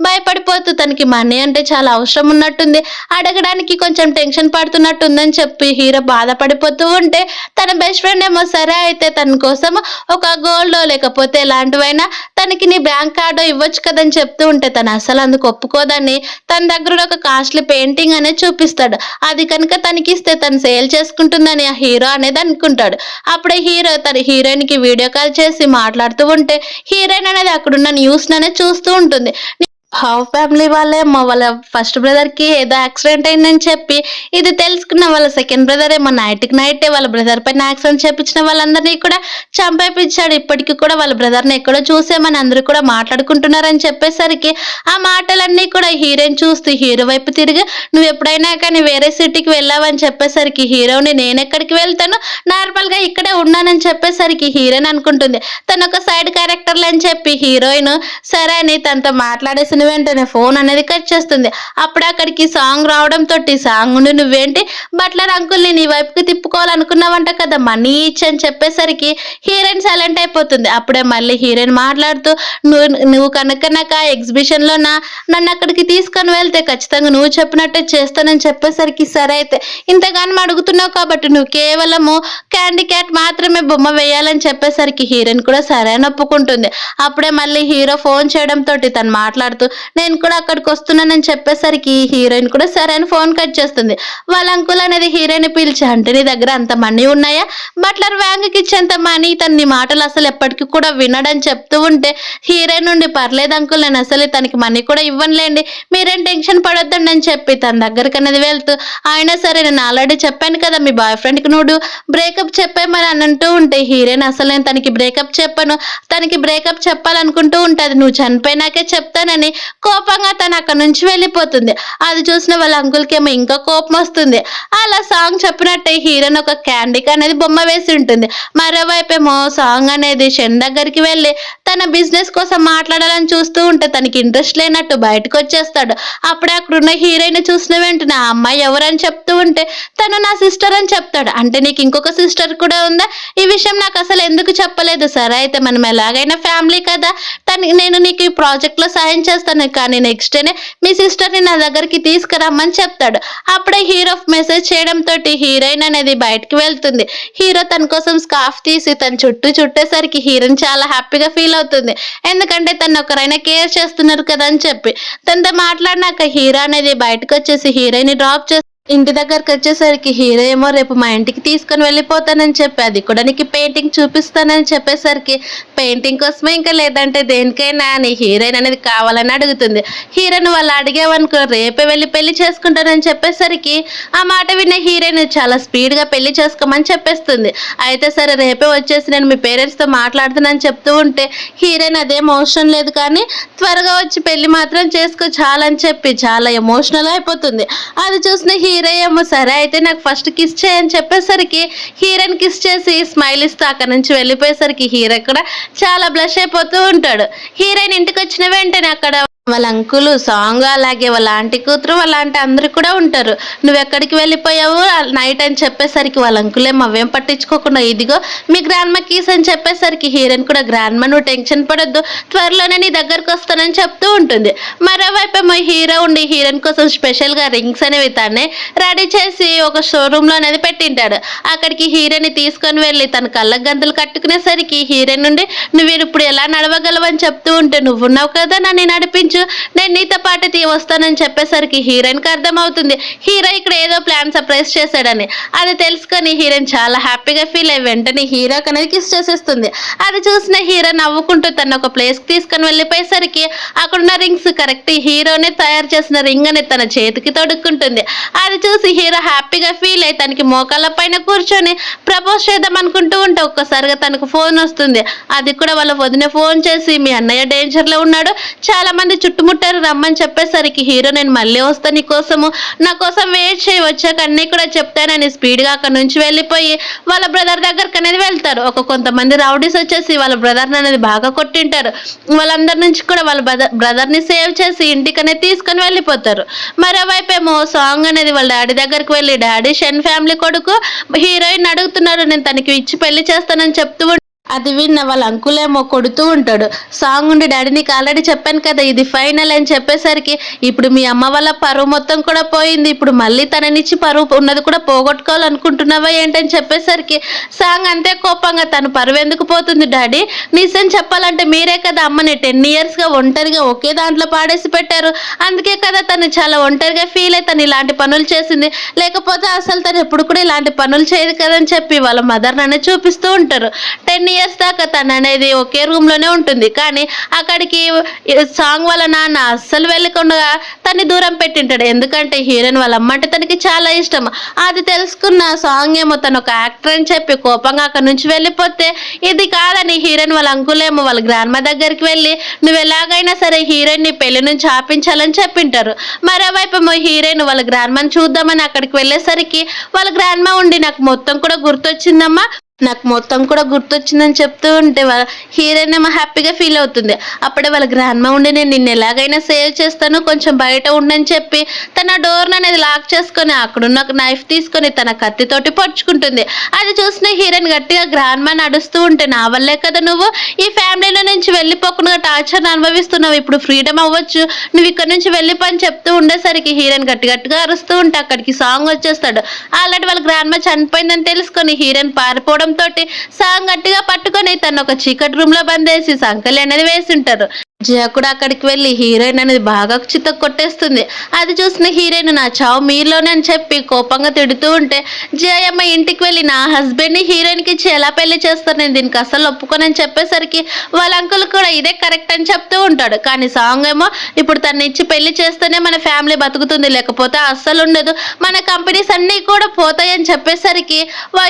భయపడిపోతూ తనకి మనీ అంటే చాలా అవసరం ఉన్నట్టుంది అడగడానికి కొంచెం టెన్షన్ పడుతున్నట్టుందని చెప్పి హీరో బాధపడిపోతూ ఉంటే తన బెస్ట్ ఫ్రెండ్ ఏమో సరే అయితే తన కోసం ఒక గోల్డ్ లేకపోతే ఎలాంటివైనా తనకి నీ బ్యాంక్ కార్డు ఇవ్వచ్చు కదని చెప్తూ ఉంటే తను అసలు అందుకు ఒప్పుకోదని తన దగ్గర ఒక కాస్ట్లీ పెయింటింగ్ అనేది చూపిస్తాడు. అది కనుక తనకి ఇస్తే తను సేల్ చేసుకుంటుందని ఆ హీరో అనేది అనుకుంటాడు. అప్పుడే హీరో తన హీరోయిన్ కి వీడియో కాల్ చేసి మాట్లాడుతూ ఉంటే హీరోయిన్ అనేది అక్కడున్న న్యూస్ అనేది చూస్తూ ఉంటుంది. హాఫ్ ఫ్యామిలీ వాళ్ళేమో వాళ్ళ ఫస్ట్ బ్రదర్ కి ఏదో యాక్సిడెంట్ అయిందని చెప్పి ఇది తెలుసుకున్న వాళ్ళ సెకండ్ బ్రదర్ ఏమో నైటే వాళ్ళ బ్రదర్ పైన యాక్సిడెంట్ చేపించిన వాళ్ళందరినీ కూడా చంపేపించాడు. ఇప్పటికీ కూడా వాళ్ళ బ్రదర్ ని ఎక్కడో చూసామని అందరూ కూడా మాట్లాడుకుంటున్నారని చెప్పేసరికి ఆ మాటలన్నీ కూడా హీరోయిన్ చూస్తూ హీరో వైపు తిరిగి నువ్వు ఎప్పుడైనా కానీ వేరే సిటీకి వెళ్ళావని చెప్పేసరికి హీరోని నేను ఎక్కడికి వెళ్తాను నార్మల్ గా ఇక్కడే ఉన్నానని చెప్పేసరికి హీరోయిన్ అనుకుంటుంది తను ఒక సైడ్ క్యారెక్టర్లు అని చెప్పి హీరోయిన్ సరే అని తనతో మాట్లాడేసి చూసిన వెంటనే ఫోన్ అనేది కట్ చేస్తుంది. అప్పుడు అక్కడికి సాంగ్ రావడంతో సాంగ్ నుండి నువ్వేంటి బట్లర్ అంకుల్ని నీ వైపుకి తిప్పుకోవాలనుకున్నావంట కదా, మనీ ఇచ్చి అని చెప్పేసరికి హీరోయిన్ సైలెంట్ అయిపోతుంది. అప్పుడే మళ్ళీ హీరోయిన్ మాట్లాడుతూ నువ్వు నువ్వు కనుక నాకు ఆ ఎగ్జిబిషన్లో నన్ను అక్కడికి తీసుకొని వెళ్తే ఖచ్చితంగా నువ్వు చెప్పినట్టే చేస్తానని చెప్పేసరికి సరే అయితే ఇంతగానో అడుగుతున్నావు కాబట్టి నువ్వు కేవలము క్యాండీ క్యాట్ మాత్రమే బొమ్మ వేయాలని చెప్పేసరికి హీరోయిన్ కూడా సరే అని ఒప్పుకుంటుంది. అప్పుడే మళ్ళీ హీరో ఫోన్ చేయడంతో తను మాట్లాడుతూ నేను కూడా అక్కడికి వస్తున్నానని చెప్పేసరికి హీరోయిన్ కూడా సరే అని ఫోన్ కట్ చేస్తుంది. వాళ్ళ అంకుల్ అనేది హీరోయిన్ పిలిచి అంటే నీ దగ్గర అంత మనీ ఉన్నాయా, బట్లర్ వ్యాంగ్కి ఇచ్చేంత మనీ తన నీ మాటలు అసలు ఎప్పటికీ కూడా వినడని చెప్తూ ఉంటే హీరోయిన్ నుండి పర్లేదు అంకుల్ నేను అసలు తనకి మనీ కూడా ఇవ్వనులేండి, మీరేం టెన్షన్ పడొద్దండి అని చెప్పి తన దగ్గరికి అనేది వెళ్తూ అయినా సరే నేను ఆల్రెడీ చెప్పాను కదా మీ బాయ్ ఫ్రెండ్కి నువ్వు బ్రేకప్ చెప్పామని అని అంటూ ఉంటే హీరోయిన్ అసలు నేను తనకి బ్రేకప్ చెప్పాను, తనకి బ్రేకప్ చెప్పాలనుకుంటూ ఉంటుంది, నువ్వు చనిపోయినాకే చెప్తానని కోపంగా తను అక్కడ నుంచి వెళ్ళిపోతుంది. అది చూసిన వాళ్ళ అంకుల్కి ఏమో ఇంకా కోపం వస్తుంది. అలా సాంగ్ చెప్పినట్టే హీరోయిన్ ఒక క్యాండీకి అనేది బొమ్మ వేసి ఉంటుంది. మరోవైపు ఏమో సాంగ్ అనేది షన్ దగ్గరికి వెళ్ళి తన బిజినెస్ కోసం మాట్లాడాలని చూస్తూ ఉంటే తనకి ఇంట్రెస్ట్ లేనట్టు బయటకు వచ్చేస్తాడు. అప్పుడే అక్కడున్న హీరోయిన్ చూసిన వెంటనే ఆ అమ్మాయి ఎవరని చెప్తూ ఉంటే తను నా సిస్టర్ అని చెప్తాడు. అంటే నీకు ఇంకొక సిస్టర్ కూడా ఉందా, ఈ విషయం నాకు అసలు ఎందుకు చెప్పలేదు, సరే అయితే మనం ఎలాగైనా ఫ్యామిలీ కదా, నేను నీకు ఈ ప్రాజెక్ట్ లో సాయం చేస్తాను కానీ నెక్స్ట్ డేనే మీ సిస్టర్ ని నా దగ్గరికి తీసుకురమ్మని చెప్తాడు. అప్పుడే హీరో మెసేజ్ చేయడంతో హీరోయిన్ అనేది బయటకు వెళ్తుంది. హీరో తన కోసం స్కార్ఫ్ తీసి తన చుట్టూ చుట్టేసరికి హీరోయిన్ చాలా హ్యాపీగా ఫీల్ అవుతుంది. ఎందుకంటే తను ఒకరైనా కేర్ చేస్తున్నారు కదా అని చెప్పి తనతో మాట్లాడినాక హీరో అనేది బయటకు వచ్చేసి హీరోయిన్ డ్రాప్ చేసి ఇంటి దగ్గరకు వచ్చేసరికి హీరో ఏమో రేపు మా ఇంటికి తీసుకొని వెళ్ళిపోతానని చెప్పి అది కూడా నీకు పెయింటింగ్ చూపిస్తానని చెప్పేసరికి పెయింటింగ్ కోసమే ఇంకా లేదంటే దేనికైనా అని హీరోయిన్ అనేది కావాలని అడుగుతుంది. హీరోయిన్ వాళ్ళు అడిగేవనుకో రేపే వెళ్ళి పెళ్లి చేసుకుంటానని చెప్పేసరికి ఆ మాట విన్న హీరోయిన్ చాలా స్పీడ్గా పెళ్లి చేసుకోమని చెప్పేస్తుంది. అయితే సరే రేపే వచ్చేసి నేను మీ పేరెంట్స్తో మాట్లాడుతున్నానని చెప్తూ ఉంటే హీరోయిన్ అదేం అవసరం లేదు కానీ త్వరగా వచ్చి పెళ్లి మాత్రం చేసుకో చాలని చెప్పి చాలా ఎమోషనల్ అయిపోతుంది. అది చూసిన హీరో ఏమో సరే అయితే నాకు ఫస్ట్ కిస్ చేయని చెప్పేసరికి హీరోయిన్ కిస్ చేసి స్మైల్ ఇస్తూ అక్కడ నుంచి వెళ్ళిపోయేసరికి హీరో కూడా చాలా బ్లష్ అయిపోతూ ఉంటాడు. హీరోయిన్ ఇంటికి వచ్చిన వెంటనే అక్కడ వాళ్ళ అంకులు సాంగ్ అలాగే వాళ్ళ ఆంటీ కూతురు వాళ్ళ ఆంటీ అందరు కూడా ఉంటారు. నువ్వు ఎక్కడికి వెళ్ళిపోయావు నైట్ అని చెప్పేసరికి వాళ్ళ అంకులేమో అవేం పట్టించుకోకుండా ఇదిగో మీ గ్రాండ్ మా కీస్ అని చెప్పేసరికి హీరోయిన్ కూడా గ్రాండ్ మా నువ్వు టెన్షన్ పడొద్దు త్వరలోనే నీ దగ్గరకు వస్తానని చెప్తూ ఉంటుంది. మరోవైపు ఏమో హీరో ఉండి హీరోయిన్ కోసం స్పెషల్గా రింగ్స్ అనేవి తనే రెడీ చేసి ఒక షోరూంలో అనేది పెట్టింటాడు. అక్కడికి హీరోయిన్ తీసుకొని వెళ్ళి తన కళ్ళకు గంతులు కట్టుకునేసరికి హీరోయిన్ నుండి నువ్వు ఇప్పుడు ఎలా నడవగలవని చెప్తూ ఉంటే నువ్వున్నావు కదా నన్ను నడిపించు నేను నీతో పాటు వస్తానని చెప్పేసరికి హీరోయిన్కి అర్థమవుతుంది హీరో ఇక్కడ ఏదో ప్లాన్ సర్ప్రైజ్ చేశాడని. అది తెలుసుకొని హీరోయిన్ చాలా హ్యాపీగా ఫీల్ అయ్యి వెంటనే హీరోకి అనేది కిస్ చేసేస్తుంది. అది చూసిన హీరో నవ్వుకుంటూ తను ఒక ప్లేస్కి తీసుకొని వెళ్ళిపోయేసరికి అక్కడున్న రింగ్స్ కరెక్ట్ హీరోనే తయారు చేసిన రింగ్ అని తన చేతికి తొడుక్కుంటుంది. అది చూసి హీరో హ్యాపీగా ఫీల్ అయ్యి తనకి మోకాళ్ళ పైన కూర్చొని ప్రపోజ్ చేద్దాం అనుకుంటూ ఉంటే ఒక్కసారిగా తనకు ఫోన్ వస్తుంది. అది కూడా వాళ్ళ వదిన ఫోన్ చేసి మీ అన్నయ్య డేంజర్లో ఉన్నాడు, చాలా మంది చుట్టుముట్టారు రమ్మని చెప్పేసరికి హీరో నేను మళ్ళీ వస్తాను నీ కోసము నా కోసం వెయిట్ చేయి వచ్చాక అన్నీ కూడా చెప్తానని స్పీడ్గా అక్కడ నుంచి వెళ్ళిపోయి వాళ్ళ బ్రదర్ దగ్గరికి అనేది వెళ్తారు. కొంతమంది రౌడీస్ వచ్చేసి వాళ్ళ బ్రదర్ని అనేది బాగా కొట్టింటారు. వాళ్ళందరి నుంచి కూడా వాళ్ళ బ్రదర్ని సేవ్ చేసి ఇంటికి అనేది తీసుకొని వెళ్ళిపోతారు. మరోవైపు ఏమో సాంగ్ అనేది వాళ్ళ డాడీ దగ్గరికి వెళ్ళి డాడీ షన్ ఫ్యామిలీ కొడుకు హీరోయిన్ అడుగుతున్నారు నేను తనకి ఇచ్చి పెళ్లి చేస్తానని చెప్తూ అది విన్న వాళ్ళ అంకులేమో కొడుతూ ఉంటాడు. సాంగ్ ఉండి డాడీ నీకు ఆల్రెడీ చెప్పాను కదా ఇది ఫైనల్ అని చెప్పేసరికి ఇప్పుడు మీ అమ్మ వాళ్ళ పరువు మొత్తం కూడా పోయింది, ఇప్పుడు మళ్ళీ తననిచ్చి పరువు ఉన్నది కూడా పోగొట్టుకోవాలనుకుంటున్నావా ఏంటని చెప్పేసరికి సాంగ్ అంతే కోపంగా తను పరువు ఎందుకు పోతుంది డాడీ, నిజం చెప్పాలంటే మీరే కదా అమ్మని 10 yearsగా ఒంటరిగా ఒకే దాంట్లో పాడేసి పెట్టారు, అందుకే కదా తను చాలా ఒంటరిగా ఫీల్ అయి తను ఇలాంటి పనులు చేసింది, లేకపోతే అసలు తను ఎప్పుడు కూడా ఇలాంటి పనులు చేయదు కదని చెప్పి వాళ్ళ మదర్ నన్ను చూపిస్తూ ఉంటారు. 10 years దాకా తను అనేది ఒకే రూమ్లోనే ఉంటుంది. కానీ అక్కడికి సాంగ్ వాళ్ళ నాన్న అస్సలు వెళ్ళకుండా తన్ని దూరం పెట్టింటాడు. ఎందుకంటే హీరోయిన్ వాళ్ళ అమ్మ అంటే తనకి చాలా ఇష్టం. అది తెలుసుకున్న సాంగ్ ఏమో తను ఒక యాక్టర్ అని చెప్పి కోపంగా అక్కడ నుంచి వెళ్ళిపోతే ఇది కాదని హీరోయిన్ వాళ్ళ అంకులేమో వాళ్ళ గ్రాండ్ మా దగ్గరికి వెళ్ళి నువ్వు ఎలాగైనా సరే హీరోయిన్ ని పెళ్లి నుంచి ఆపించాలని చెప్పింటారు. మరోవైపు ఏమో హీరోయిన్ వాళ్ళ గ్రాండ్ మాని చూద్దామని అక్కడికి వెళ్ళేసరికి వాళ్ళ గ్రాండ్ మా ఉండి నాకు మొత్తం కూడా గుర్తొచ్చిందమ్మా నాకు మొత్తం కూడా గుర్తొచ్చిందని చెప్తూ ఉంటే హీరోయిన్ ఏమో హ్యాపీగా ఫీల్ అవుతుంది. అప్పుడే వాళ్ళ గ్రాండ్‌మా ఉండి నేను నిన్ను ఎలాగైనా సేవ్ చేస్తాను కొంచెం బయట ఉండని చెప్పి తన డోర్‌ననేది లాక్ చేసుకొని అక్కడున్న ఒక నైఫ్ తీసుకొని తన కత్తితోటి పొడుచుకుంటుంది. అది చూసిన హీరోయిన్ గట్టిగా గ్రాండ్‌మా నడుస్తూ ఉంటే నా వల్లే కదా నువ్వు ఈ ఫ్యామిలీలో నుంచి వెళ్ళిపోకుండా టార్చర్‌ని అనుభవిస్తున్నావు. ఇప్పుడు ఫ్రీడమ్ అవ్వచ్చు. నువ్వు ఇక్కడి నుంచి వెళ్ళిపో అని చెప్తూ ఉండేసరికి హీరోయిన్ గట్టి గట్టిగా అరుస్తూ ఉంటే అక్కడికి సాంగ్ వచ్చేస్తాడు. ఆల్రెడీ వాళ్ళ గ్రాండ్‌మా చనిపోయిందని తెలుసుకొని హీరోయిన్ పారిపోవడం తోటి సాంగ్ గట్టిగా పట్టుకొని తను ఒక చీకటి రూమ్ లో బందేసి సంకలి అనేది వేసింటారు. జయ కూడా అక్కడికి వెళ్ళి హీరోయిన్ అనేది బాగా చిత్త కొట్టేస్తుంది. అది చూసిన హీరోయిన్ నా చావు మీలోనే అని చెప్పి కోపంగా తిడుతూ ఉంటే జయమ్మ ఇంటికి వెళ్ళి నా హస్బెండ్ ని హీరోయిన్ కి ఇచ్చి ఎలా పెళ్లి చేస్తాను నేను దీనికి అసలు ఒప్పుకోనని చెప్పేసరికి వాళ్ళ అంకుల్ కూడా ఇదే కరెక్ట్ అని చెప్తూ ఉంటాడు. కానీ సాంగ్ ఏమో ఇప్పుడు తను ఇచ్చి పెళ్లి చేస్తేనే మన ఫ్యామిలీ బతుకుతుంది లేకపోతే అస్సలు ఉండదు మన కంపెనీస్ అన్నీ కూడా పోతాయని చెప్పేసరికి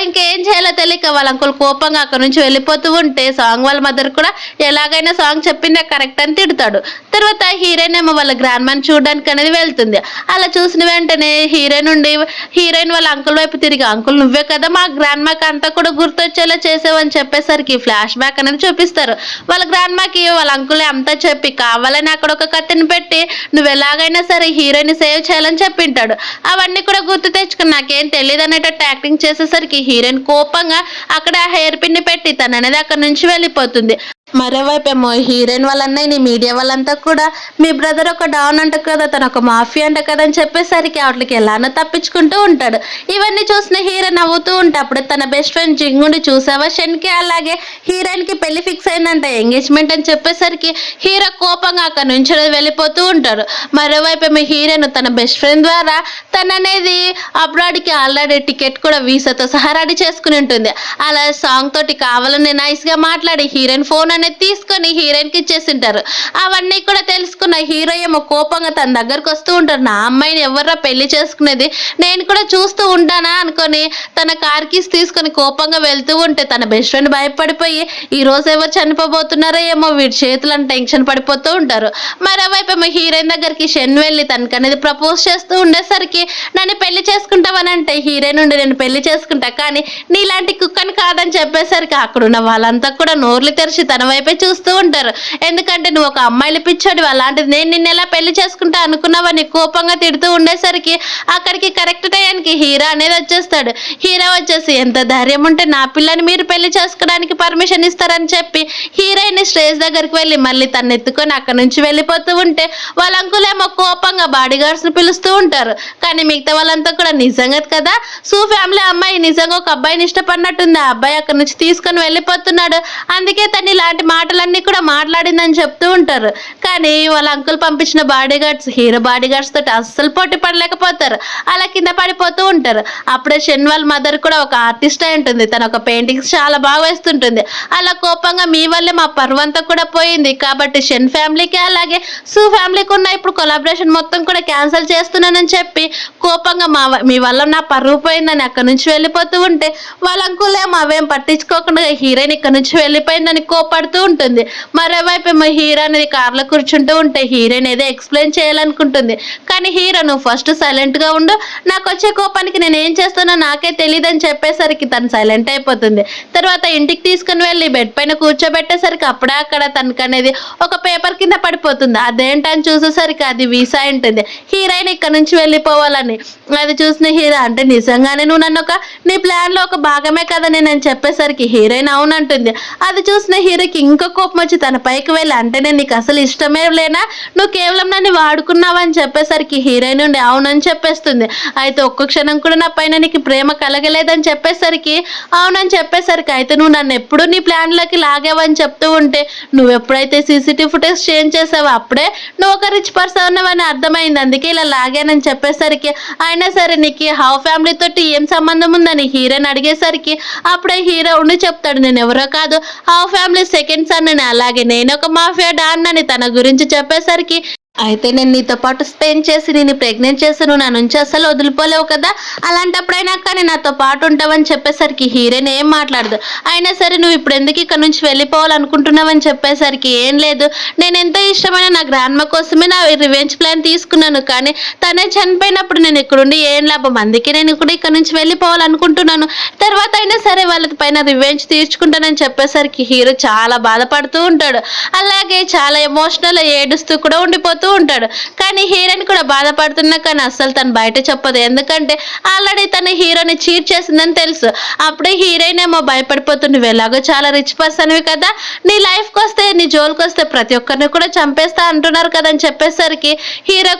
ఇంకేం చేయాలో తెలియక వాళ్ళ అంకుల్ కోపంగా అక్కడ నుంచి వెళ్ళిపోతూ ఉంటే సాంగ్ వాళ్ళ మదర్ కూడా ఎలాగైనా సాంగ్ చెప్పిందే కరెక్ట్ అని తిడతాడు. తర్వాత హీరోయిన్ ఏమో వాళ్ళ గ్రాండ్ మ్యాన్ చూడడానికి అనేది వెళ్తుంది. అలా చూసిన వెంటనే హీరోయిన్ వాళ్ళ అంకుల్ వైపు తిరిగి అంకుల్ నువ్వే కదా మా గ్రాండ్ మాకి అంతా కూడా గుర్తొచ్చేలా చేసావని చెప్పేసరికి ఫ్లాష్ బ్యాక్ అనేది చూపిస్తారు. వాళ్ళ గ్రాండ్ మాకి వాళ్ళ అంకులే అంతా చెప్పి కావాలని అక్కడ ఒక కత్తిని పెట్టి నువ్వు ఎలాగైనా సరే హీరోయిన్ సేవ్ చేయాలని చెప్పింటాడు. అవన్నీ కూడా గుర్తు తెచ్చుకుని నాకేం తెలియదు అనేటట్టు యాక్టింగ్ చేసేసరికి హీరోయిన్ కోపంగా అక్కడ హెయిర్ పిన్ పెట్టి తను అనేది అక్కడ నుంచి వెళ్ళిపోతుంది. మరోవైపేమో హీరోయిన్ వాళ్ళ అన్నయ్యని మీడియా వాళ్ళంతా కూడా మీ బ్రదర్ ఒక డాన్ అంట కదా తను ఒక మాఫియా అంట కదా అని చెప్పేసరికి వాటికి ఎలానో తప్పించుకుంటూ ఉంటాడు. ఇవన్నీ చూసిన హీరో నవ్వుతూ ఉంటే అప్పుడే తన బెస్ట్ ఫ్రెండ్ జింగుని చూసావా షెన్కి అలాగే హీరోయిన్ కి పెళ్లి ఫిక్స్ అయిందంట ఎంగేజ్మెంట్ అని చెప్పేసరికి హీరో కోపంగా అక్కడ నుంచి వెళ్ళిపోతూ ఉంటారు. మరోవైపేమో హీరోయిన్ తన బెస్ట్ ఫ్రెండ్ ద్వారా తననేది అబ్రాడ్కి ఆల్రెడీ టికెట్ కూడా వీసాతో సహా రెడీ చేసుకుని ఉంటుంది. అలా సాంగ్ తోటి కావాలని నైస్ గా మాట్లాడి హీరోయిన్ ఫోన్ అనేది తీసుకొని హీరోయిన్ కి ఇచ్చేసింటారు. అవన్నీ కూడా తెలుసుకున్న హీరో ఏమో కోపంగా తన దగ్గరకు వస్తూ ఉంటారు. నా అమ్మాయిని ఎవర్రా పెళ్లి చేసుకునేది నేను కూడా చూస్తూ ఉంటానా అనుకొని తన కార్ కీస్ తీసుకొని కోపంగా వెళ్తూ ఉంటే తన బెస్ట్ ఫ్రెండ్ భయపడిపోయి ఈ రోజు ఎవరు చనిపోబోతున్నారో ఏమో వీడి చేతులను టెన్షన్ పడిపోతూ ఉంటారు. మరోవైపు ఏమో హీరోయిన్ దగ్గరికి షెన్ వెళ్ళి తనకు అనేది ప్రపోజ్ చేస్తూ ఉండేసరికి నన్ను పెళ్లి చేసుకుంటావనంటే హీరోయిన్ నుండి నేను పెళ్లి చేసుకుంటా కానీ నీలాంటి కుక్కని కాదని చెప్పేసరికి అక్కడున్న వాళ్ళంతా కూడా నోర్లు తెరిచి తన వైపే చూస్తూ ఉంటారు. ఎందుకంటే నువ్వు ఒక అమ్మాయిలు పిచ్చాడు అలాంటిది నేను నిన్ను ఎలా పెళ్లి చేసుకుంటా అనుకున్నావని కోపంగా తిడుతూ ఉండేసరికి అక్కడికి కరెక్ట్ టైంకి హీరో అనేది వచ్చేస్తాడు. హీరో వచ్చేసి ఎంత ధైర్యం ఉంటే నా పిల్లని మీరు పెళ్లి చేసుకోవడానికి పర్మిషన్ ఇస్తారని చెప్పి హీరోయిన్ స్టేజ్ దగ్గరికి వెళ్ళి మళ్ళీ తను ఎత్తుకొని అక్కడ నుంచి వెళ్ళిపోతూ ఉంటే వాళ్ళ అంకులేమో కోపంగా బాడీ గార్డ్స్ పిలుస్తూ ఉంటారు. కానీ మిగతా వాళ్ళంతా కూడా నిజంగా కదా సూ ఫ్యామిలీ అమ్మాయి నిజంగా ఒక అబ్బాయిని ఇష్టపడినట్టుంది ఆ అబ్బాయి అక్కడ నుంచి తీసుకొని వెళ్ళిపోతున్నాడు అందుకే తను ఇలాంటి మాటలన్నీ కూడా మాట్లాడిందని చెప్తూ ఉంటారు. కానీ వాళ్ళ అంకుల్ పంపించిన body guards hero body guards తోటి అస్సలు పోటీ పడలేకపోతారు. అలా కింద పడిపోతూ ఉంటారు. అప్పుడే షెన్ వాళ్ళ మదర్ కూడా ఒక ఆర్టిస్ట్ అయి ఉంటుంది. తన ఒక పెయింటింగ్స్ చాలా బాగా వేస్తుంటుంది. అలా కోపంగా మీ వల్లే మా పరువంతా కూడా పోయింది కాబట్టి షెన్ ఫ్యామిలీకి అలాగే సూ ఫ్యామిలీకి ఉన్న ఇప్పుడు కొలాబరేషన్ మొత్తం కూడా క్యాన్సిల్ చేస్తున్నానని చెప్పి కోపంగా మీ వల్ల నా పరువు పోయిందని అక్కడ నుంచి వెళ్ళిపోతూ ఉంటే వాళ్ళ అంకుల్ ఏమో అవేం పట్టించుకోకుండా హీరోయిన్ ఇక్కడ నుంచి వెళ్ళిపోయిందని కోపడుతూ ఉంటుంది. మరోవైపు ఏమో హీరో అనేది కార్లో కూర్చుంటూ ఉంటే హీరోయిన్ ఏదో ఎక్స్ప్లెయిన్ చేయాలనుకుంటుంది. కానీ హీరో నువ్వు ఫస్ట్ సైలెంట్ గా ఉండు నాకు వచ్చే కోపానికి నేను ఏం చేస్తానో నాకే తెలియదని చెప్పేసరికి తను సైలెంట్ అయిపోతుంది. తర్వాత ఇంటికి తీసుకుని వెళ్ళి బెడ్ పైన కూర్చోబెట్టేసరికి అప్పుడే అక్కడ తనకు అనేది ఒక పేపర్ కింద పడిపోతుంది. అదేంటని చూసేసరికి అది వీసా ఉంటుంది. హీరోయిన్ ఇక్కడ నుంచి వెళ్ళిపోవాలని అది చూసిన హీరో అంటే నిజంగానే నువ్వు నన్ను నీ ప్లాన్ లో ఒక భాగమే కదా నేను చెప్పేసరికి హీరోయిన్ అవునంటుంది. అది చూసిన హీరోకి ఇంకా కోపం వచ్చి తన పైకి వెళ్ళి అంటే నేను నీకు అసలు ఇష్టమే లేనా నువ్వు కేవలం నన్ను వాడుకున్నావని చెప్పేసరికి హీరోయిన్ నుండి అవునని చెప్పేస్తుంది. అయితే ఒక్క క్షణం కూడా నా పైన నీకు ప్రేమ కలగలేదని చెప్పేసరికి అవునని చెప్పేసరికి అయితే నువ్వు నన్ను ఎప్పుడు నీ ప్లాన్లోకి లాగావని చెప్తూ ఉంటే నువ్వు ఎప్పుడైతే సీసీటీవీ ఫుటేజ్ చేంజ్ చేసావో అప్పుడే నువ్వు ఒక రిచ్ పర్సన్ ఉన్నావని అర్థమైంది అందుకే ఇలా లాగానని చెప్పేసరికి అయినా సరే నీకు హౌ ఫ్యామిలీ తోటి ఏం సంబంధం ఉందని హీరోని అడిగేసరికి అప్పుడే హీరో ఉండి చెప్తాడు నేను ఎవరో కాదు హౌ ఫ్యామిలీ సెకండ్ సన్ అని అలాగే నేను ఒక మాఫియా డాన్ అని తన గురించి చెప్పేసరికి అయితే నేను నీతో పాటు స్పెండ్ చేసి నేను ప్రెగ్నెంట్ చేసి నువ్వు నా నుంచి అసలు వదిలిపోలేవు కదా, అలాంటప్పుడైనా కానీ నాతో పాటు ఉంటావని చెప్పేసరికి హీరోయిన్ ఏం మాట్లాడదు. అయినా సరే నువ్వు ఇప్పుడు ఎందుకు ఇక్కడ నుంచి వెళ్ళిపోవాలనుకుంటున్నావని చెప్పేసరికి ఏం లేదు, నేను ఎంతో ఇష్టమైన నా గ్రాండ్మ కోసమే నా రివెంజ్ ప్లాన్ తీసుకున్నాను, కానీ తనే చనిపోయినప్పుడు నేను ఇక్కడుండి ఏం లాభం, అందుకే నేను కూడా ఇక్కడ నుంచి వెళ్ళిపోవాలనుకుంటున్నాను. తర్వాత అయినా సరే వాళ్ళ పైన రివెంజ్ తీర్చుకుంటానని చెప్పేసరికి హీరో చాలా బాధపడుతూ ఉంటాడు. అలాగే చాలా ఎమోషనల్ ఏడుస్తూ కూడా ఉండిపోతూ ఉంటాడు. కానీ హీరోయిన్ కూడా బాధపడుతున్నా కానీ అస్సలు తను బయట చెప్పదు, ఎందుకంటే ఆల్రెడీ తన హీరోని చీట్ చేసిందని తెలుసు. అప్పుడే హీరోయిన్ ఏమో భయపడిపోతుంది, నువ్వు ఎలాగో చాలా రిచ్ పర్సన్వి కదా, నీ లైఫ్కి వస్తే నీ జోలికి వస్తే ప్రతి ఒక్కరిని కూడా చంపేస్తా అంటున్నారు కదా అని చెప్పేసరికి హీరో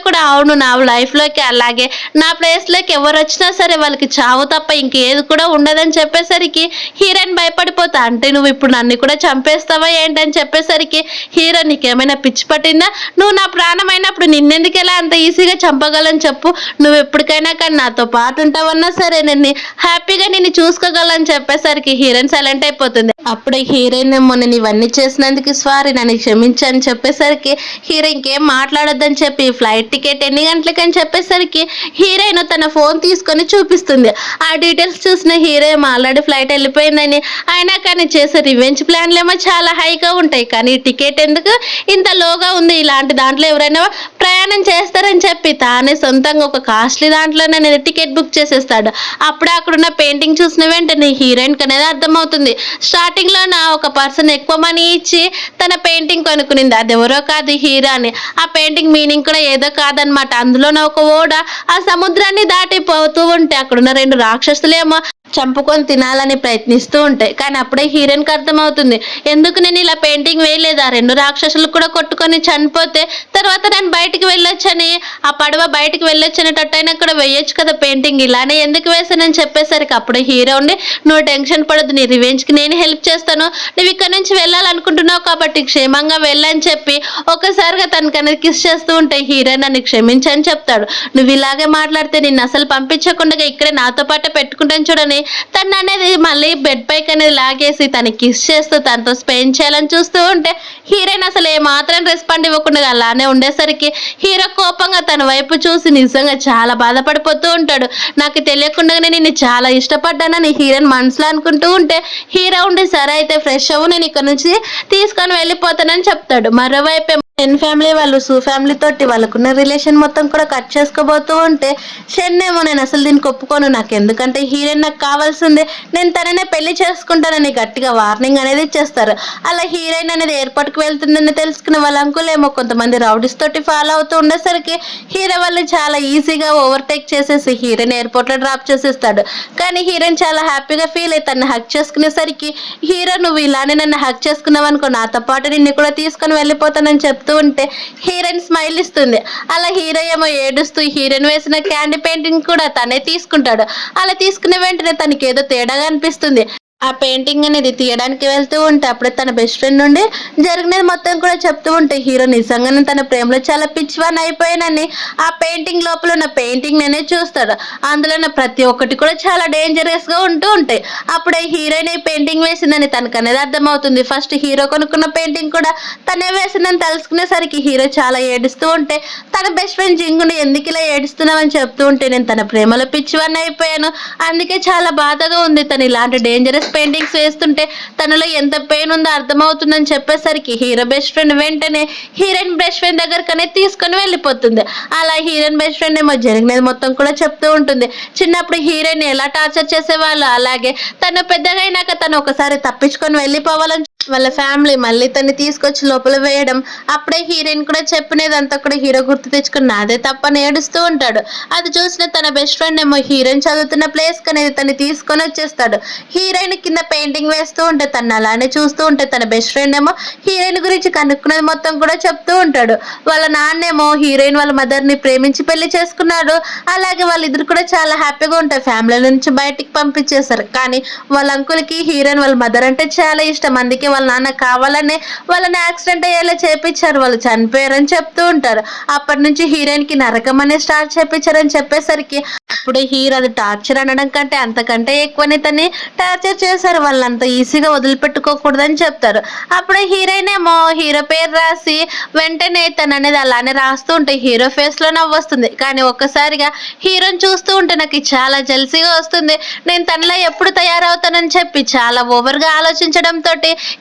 కూడా అవును, నా లైఫ్లోకి అలాగే నా ప్లేస్లోకి ఎవరు వచ్చినా సరే వాళ్ళకి చావు తప్ప ఇంకేది కూడా ఉండదని చెప్పేసరికి హీరోయిన్ భయపడిపోతా, అంటే నువ్వు ఇప్పుడు నన్ను కూడా చంపేస్తావా ఏంటని చెప్పేసరికి హీరో నీకేమైనా పిచ్చి పట్టిందా, నువ్వు నా ప్రాణమైనప్పుడు నిన్నెందుకు ఎలా అంత ఈజీగా చంపగలని చెప్పు, నువ్వు ఎప్పటికైనా కానీ నాతో పాటు ఉంటావన్నా సరే నేను హ్యాపీగా నిన్ను చూసుకోగలని చెప్పేసరికి హీరోయిన్ సైలెంట్ అయిపోతుంది. అప్పుడే హీరోయిన్ ఏమో నేను ఇవన్నీ చేసినందుకు సారీ నన్ను క్షమించని చెప్పేసరికి హీరో ఇంకేం మాట్లాడొద్దని చెప్పి ఫ్లైట్ టికెట్ ఎన్ని గంటలకి అని చెప్పేసరికి హీరోయిన్ తన ఫోన్ తీసుకొని చూపిస్తుంది. ఆ డీటెయిల్స్ చూసిన హీరో ఏమో ఆల్రెడీ ఫ్లైట్ వెళ్ళిపోయిందని, అయినా కానీ చేసే రివెంజ్ ప్లాన్లు ఏమో చాలా హైగా ఉంటాయి, కానీ టికెట్ ఎందుకు ఇంత లోగా ఉంది, ఇలాంటి దాంట్లో ఎవరైనా ప్రయాణం చేస్తారని చెప్పి తానే సొంతంగా ఒక కాస్ట్లీ దాంట్లోనే నేను టికెట్ బుక్ చేసేస్తాడు. అప్పుడే అక్కడున్న పెయింటింగ్ చూసిన వెంటనే హీరోయిన్కి అనేది అర్థమవుతుంది, స్టార్టింగ్లో నా ఒక పర్సన్ ఎక్కువ మనీ ఇచ్చి తన పెయింటింగ్ కొనుక్కునింది, అది ఎవరో కాదు హీరో అని. ఆ పెయింటింగ్ మీనింగ్ కూడా ఏదో కాదనమాట, అందులోనే ఒక ఓడ ఆ సముద్రాన్ని దాటిపోతూ ఉంటే అక్కడున్న రెండు రాక్షసులేమో చంపుకొని తినాలని ప్రయత్నిస్తూ ఉంటాయి. కానీ అప్పుడే హీరోయిన్కి అర్థమవుతుంది, ఎందుకు నేను ఇలా పెయింటింగ్ వేయలేదు, ఆ రెండు రాక్షసులు కూడా కొట్టుకొని చనిపోతే తర్వాత నేను బయటికి వెళ్ళొచ్చని, ఆ పడవ బయటికి వెళ్ళొచ్చనేటట్టయినా కూడా వేయొచ్చు కదా పెయింటింగ్, ఇలానే ఎందుకు వేసానని చెప్పేసరికి అప్పుడే హీరో ఉండి నువ్వు టెన్షన్ పడద్దు, నీ రివెంజ్కి నేను హెల్ప్ చేస్తాను, నువ్వు ఇక్కడ నుంచి వెళ్ళాలనుకుంటున్నావు కాబట్టి క్షేమంగా వెళ్ళని చెప్పి ఒకసారిగా తనకనేది కిస్ చేస్తూ ఉంటే హీరో నన్ను క్షమించని చెప్తాడు. నువ్వు ఇలాగే మాట్లాడితే నిన్ను అసలు పంపించకుండా ఇక్కడే నాతో పాటు పెట్టుకుంటాను చూడని తను అనేది మళ్ళీ బెడ్ పైకి అనేది లాగేసి తనకి కిస్ చేస్తూ తనతో స్పెండ్ చేయాలని చూస్తూ ఉంటే హీరోయిన్ అసలు ఏమాత్రం రెస్పాండ్ ఇవ్వకుండా అలానే ఉండేసరికి హీరో కోపంగా తన వైపు చూసి నిజంగా చాలా బాధపడిపోతూ ఉంటాడు. నాకు తెలియకుండానే నేను చాలా ఇష్టపడ్డానని హీరోయిన్ మనసులో అనుకుంటూ ఉంటే హీరో ఉండి సరే అయితే ఫ్రెష్ అవ్వు, నేను ఇక్కడ నుంచి తీసుకొని వెళ్ళిపోతానని చెప్తాడు. మరోవైపు షెన్ ఫ్యామిలీ వాళ్ళు సూ ఫ్యామిలీ తోటి వాళ్ళకున్న రిలేషన్ మొత్తం కూడా కట్ చేసుకోబోతూ ఉంటే షెన్ ఏమో నేను అసలు దీనికి ఒప్పుకోను, నాకు ఎందుకంటే హీరోయిన్ నాకు కావాల్సిందే, నేను తననే పెళ్లి చేసుకుంటానని గట్టిగా వార్నింగ్ అనేది ఇచ్చేస్తారు. అలా హీరోయిన్ అనేది ఎయిర్పోర్ట్కి వెళ్తుందని తెలుసుకున్న వాళ్ళ అంకుల్ ఏమో కొంతమంది రౌడీస్ తోటి ఫాలో అవుతూ ఉండేసరికి హీరో వాళ్ళు చాలా ఈజీగా ఓవర్టేక్ చేసేసి హీరోయిన్ ఎయిర్పోర్ట్లో డ్రాప్ చేసేస్తాడు. కానీ హీరోయిన్ చాలా హ్యాపీగా ఫీల్ అయ్యి తను హక్ చేసుకునేసరికి హీరో నువ్వు ఇలానే నన్ను హక్ చేసుకున్నావు అనుకో, నాతో పాటు నిన్ను కూడా తీసుకొని వెళ్ళిపోతానని చెప్తూ ఉంటే హీరోయిన్ స్మైల్ ఇస్తుంది. అలా హీరో ఏమో ఏడుస్తూ హీరోయిన్ వేసిన క్యాండీ పెయింటింగ్ కూడా తనే తీసుకుంటాడు. అలా తీసుకునే వెంటనే తనకి ఏదో తేడాగా అనిపిస్తుంది. ఆ పెయింటింగ్ అనేది తీయడానికి వెళ్తూ ఉంటే అప్పుడే తన బెస్ట్ ఫ్రెండ్ నుండి జరిగినది మొత్తం కూడా చెప్తూ ఉంటే హీరో నిజంగానే తన ప్రేమలో చాలా పిచ్చివాన్ అయిపోయానని ఆ పెయింటింగ్ లోపల ఉన్న పెయింటింగ్ నేనే చూస్తాడు. అందులో ప్రతి ఒక్కటి కూడా చాలా డేంజరస్ గా ఉంటూ ఉంటాయి. అప్పుడే హీరోయిన్ ఈ పెయింటింగ్ వేసిందని తనకు అనేది అర్థమవుతుంది. ఫస్ట్ హీరో కొనుక్కున్న పెయింటింగ్ కూడా తనే వేసిందని తెలుసుకునేసరికి హీరో చాలా ఏడుస్తూ ఉంటే తన బెస్ట్ ఫ్రెండ్ జింగుని ఎందుకు ఇలా ఏడుస్తున్నావని చెప్తూ ఉంటే నేను తన ప్రేమలో పిచ్చివాన్ అయిపోయాను, అందుకే చాలా బాధగా ఉంది, తను ఇలాంటి డేంజరస్ పెయింటింగ్స్ వేస్తుంటే తనలో ఎంత పెయిన్ ఉందో అర్థమవుతుందని చెప్పేసరికి హీరో బెస్ట్ ఫ్రెండ్ వెంటనే హీరోయిన్ బెస్ట్ ఫ్రెండ్ దగ్గరకనే తీసుకొని వెళ్ళిపోతుంది. అలా హీరోయిన్ బెస్ట్ ఫ్రెండ్ ఏమో జరిగినది మొత్తం కూడా చెప్తూ ఉంటుంది. చిన్నప్పుడు హీరోయిన్ ఎలా టార్చర్ చేసేవాళ్ళు, అలాగే తను పెద్దగా అయినాక తను ఒకసారి తప్పించుకొని వెళ్ళిపోవాలని వాళ్ళ ఫ్యామిలీ మళ్ళీ తన్ని తీసుకొచ్చి లోపల వేయడం, అప్పుడే హీరోయిన్ కూడా చెప్పినదంతా కూడా హీరో గుర్తు తెచ్చుకుని నాదే తప్పని ఏడుస్తూ ఉంటాడు. అది చూసిన తన బెస్ట్ ఫ్రెండ్ ఏమో హీరోయిన్ చదువుతున్న ప్లేస్ అనేది తను తీసుకొని వచ్చేస్తాడు. హీరోయిన్ కింద పెయింటింగ్ వేస్తూ ఉంటే తను అలానే చూస్తూ ఉంటే తన బెస్ట్ ఫ్రెండ్ ఏమో హీరోయిన్ గురించి కనుక్కున్నది మొత్తం కూడా చెప్తూ ఉంటాడు. వాళ్ళ నాన్నేమో హీరోయిన్ వాళ్ళ మదర్ ని ప్రేమించి పెళ్లి చేసుకున్నాడు, అలాగే వాళ్ళిద్దరు కూడా చాలా హ్యాపీగా ఉంటారు, ఫ్యామిలీ నుంచి బయటికి పంపించేశారు. కానీ వాళ్ళ అంకుల్ కి హీరోయిన్ వాళ్ళ మదర్ అంటే చాలా ఇష్టం, అందుకే వాళ్ళ నాన్న కావాలనే వాళ్ళని యాక్సిడెంట్ అయ్యేలా చేపించారు, వాళ్ళు చనిపోయారని చెప్తూ ఉంటారు. అప్పటి నుంచి హీరోయిన్ కి నరకం అనే స్టార్ట్ చేపించారని చెప్పేసరికి అప్పుడే హీరో అది టార్చర్ అనడం కంటే అంతకంటే ఎక్కువనే తన్ని టార్చర్ చేశారు, వాళ్ళంత ఈజీగా వదిలిపెట్టుకోకూడదని చెప్తారు. అప్పుడే హీరోయిన్ ఏమో హీరో పేరు రాసి వెంటనే తను అనేది అలానే రాస్తూ ఉంటే హీరో ఫేస్ లో నవ్వు వస్తుంది. కానీ ఒక్కసారిగా హీరోని చూస్తూ ఉంటే నాకు చాలా జెల్సీగా వస్తుంది, నేను తనలో ఎప్పుడు తయారవుతానని చెప్పి చాలా ఓవర్ గా ఆలోచించడంతో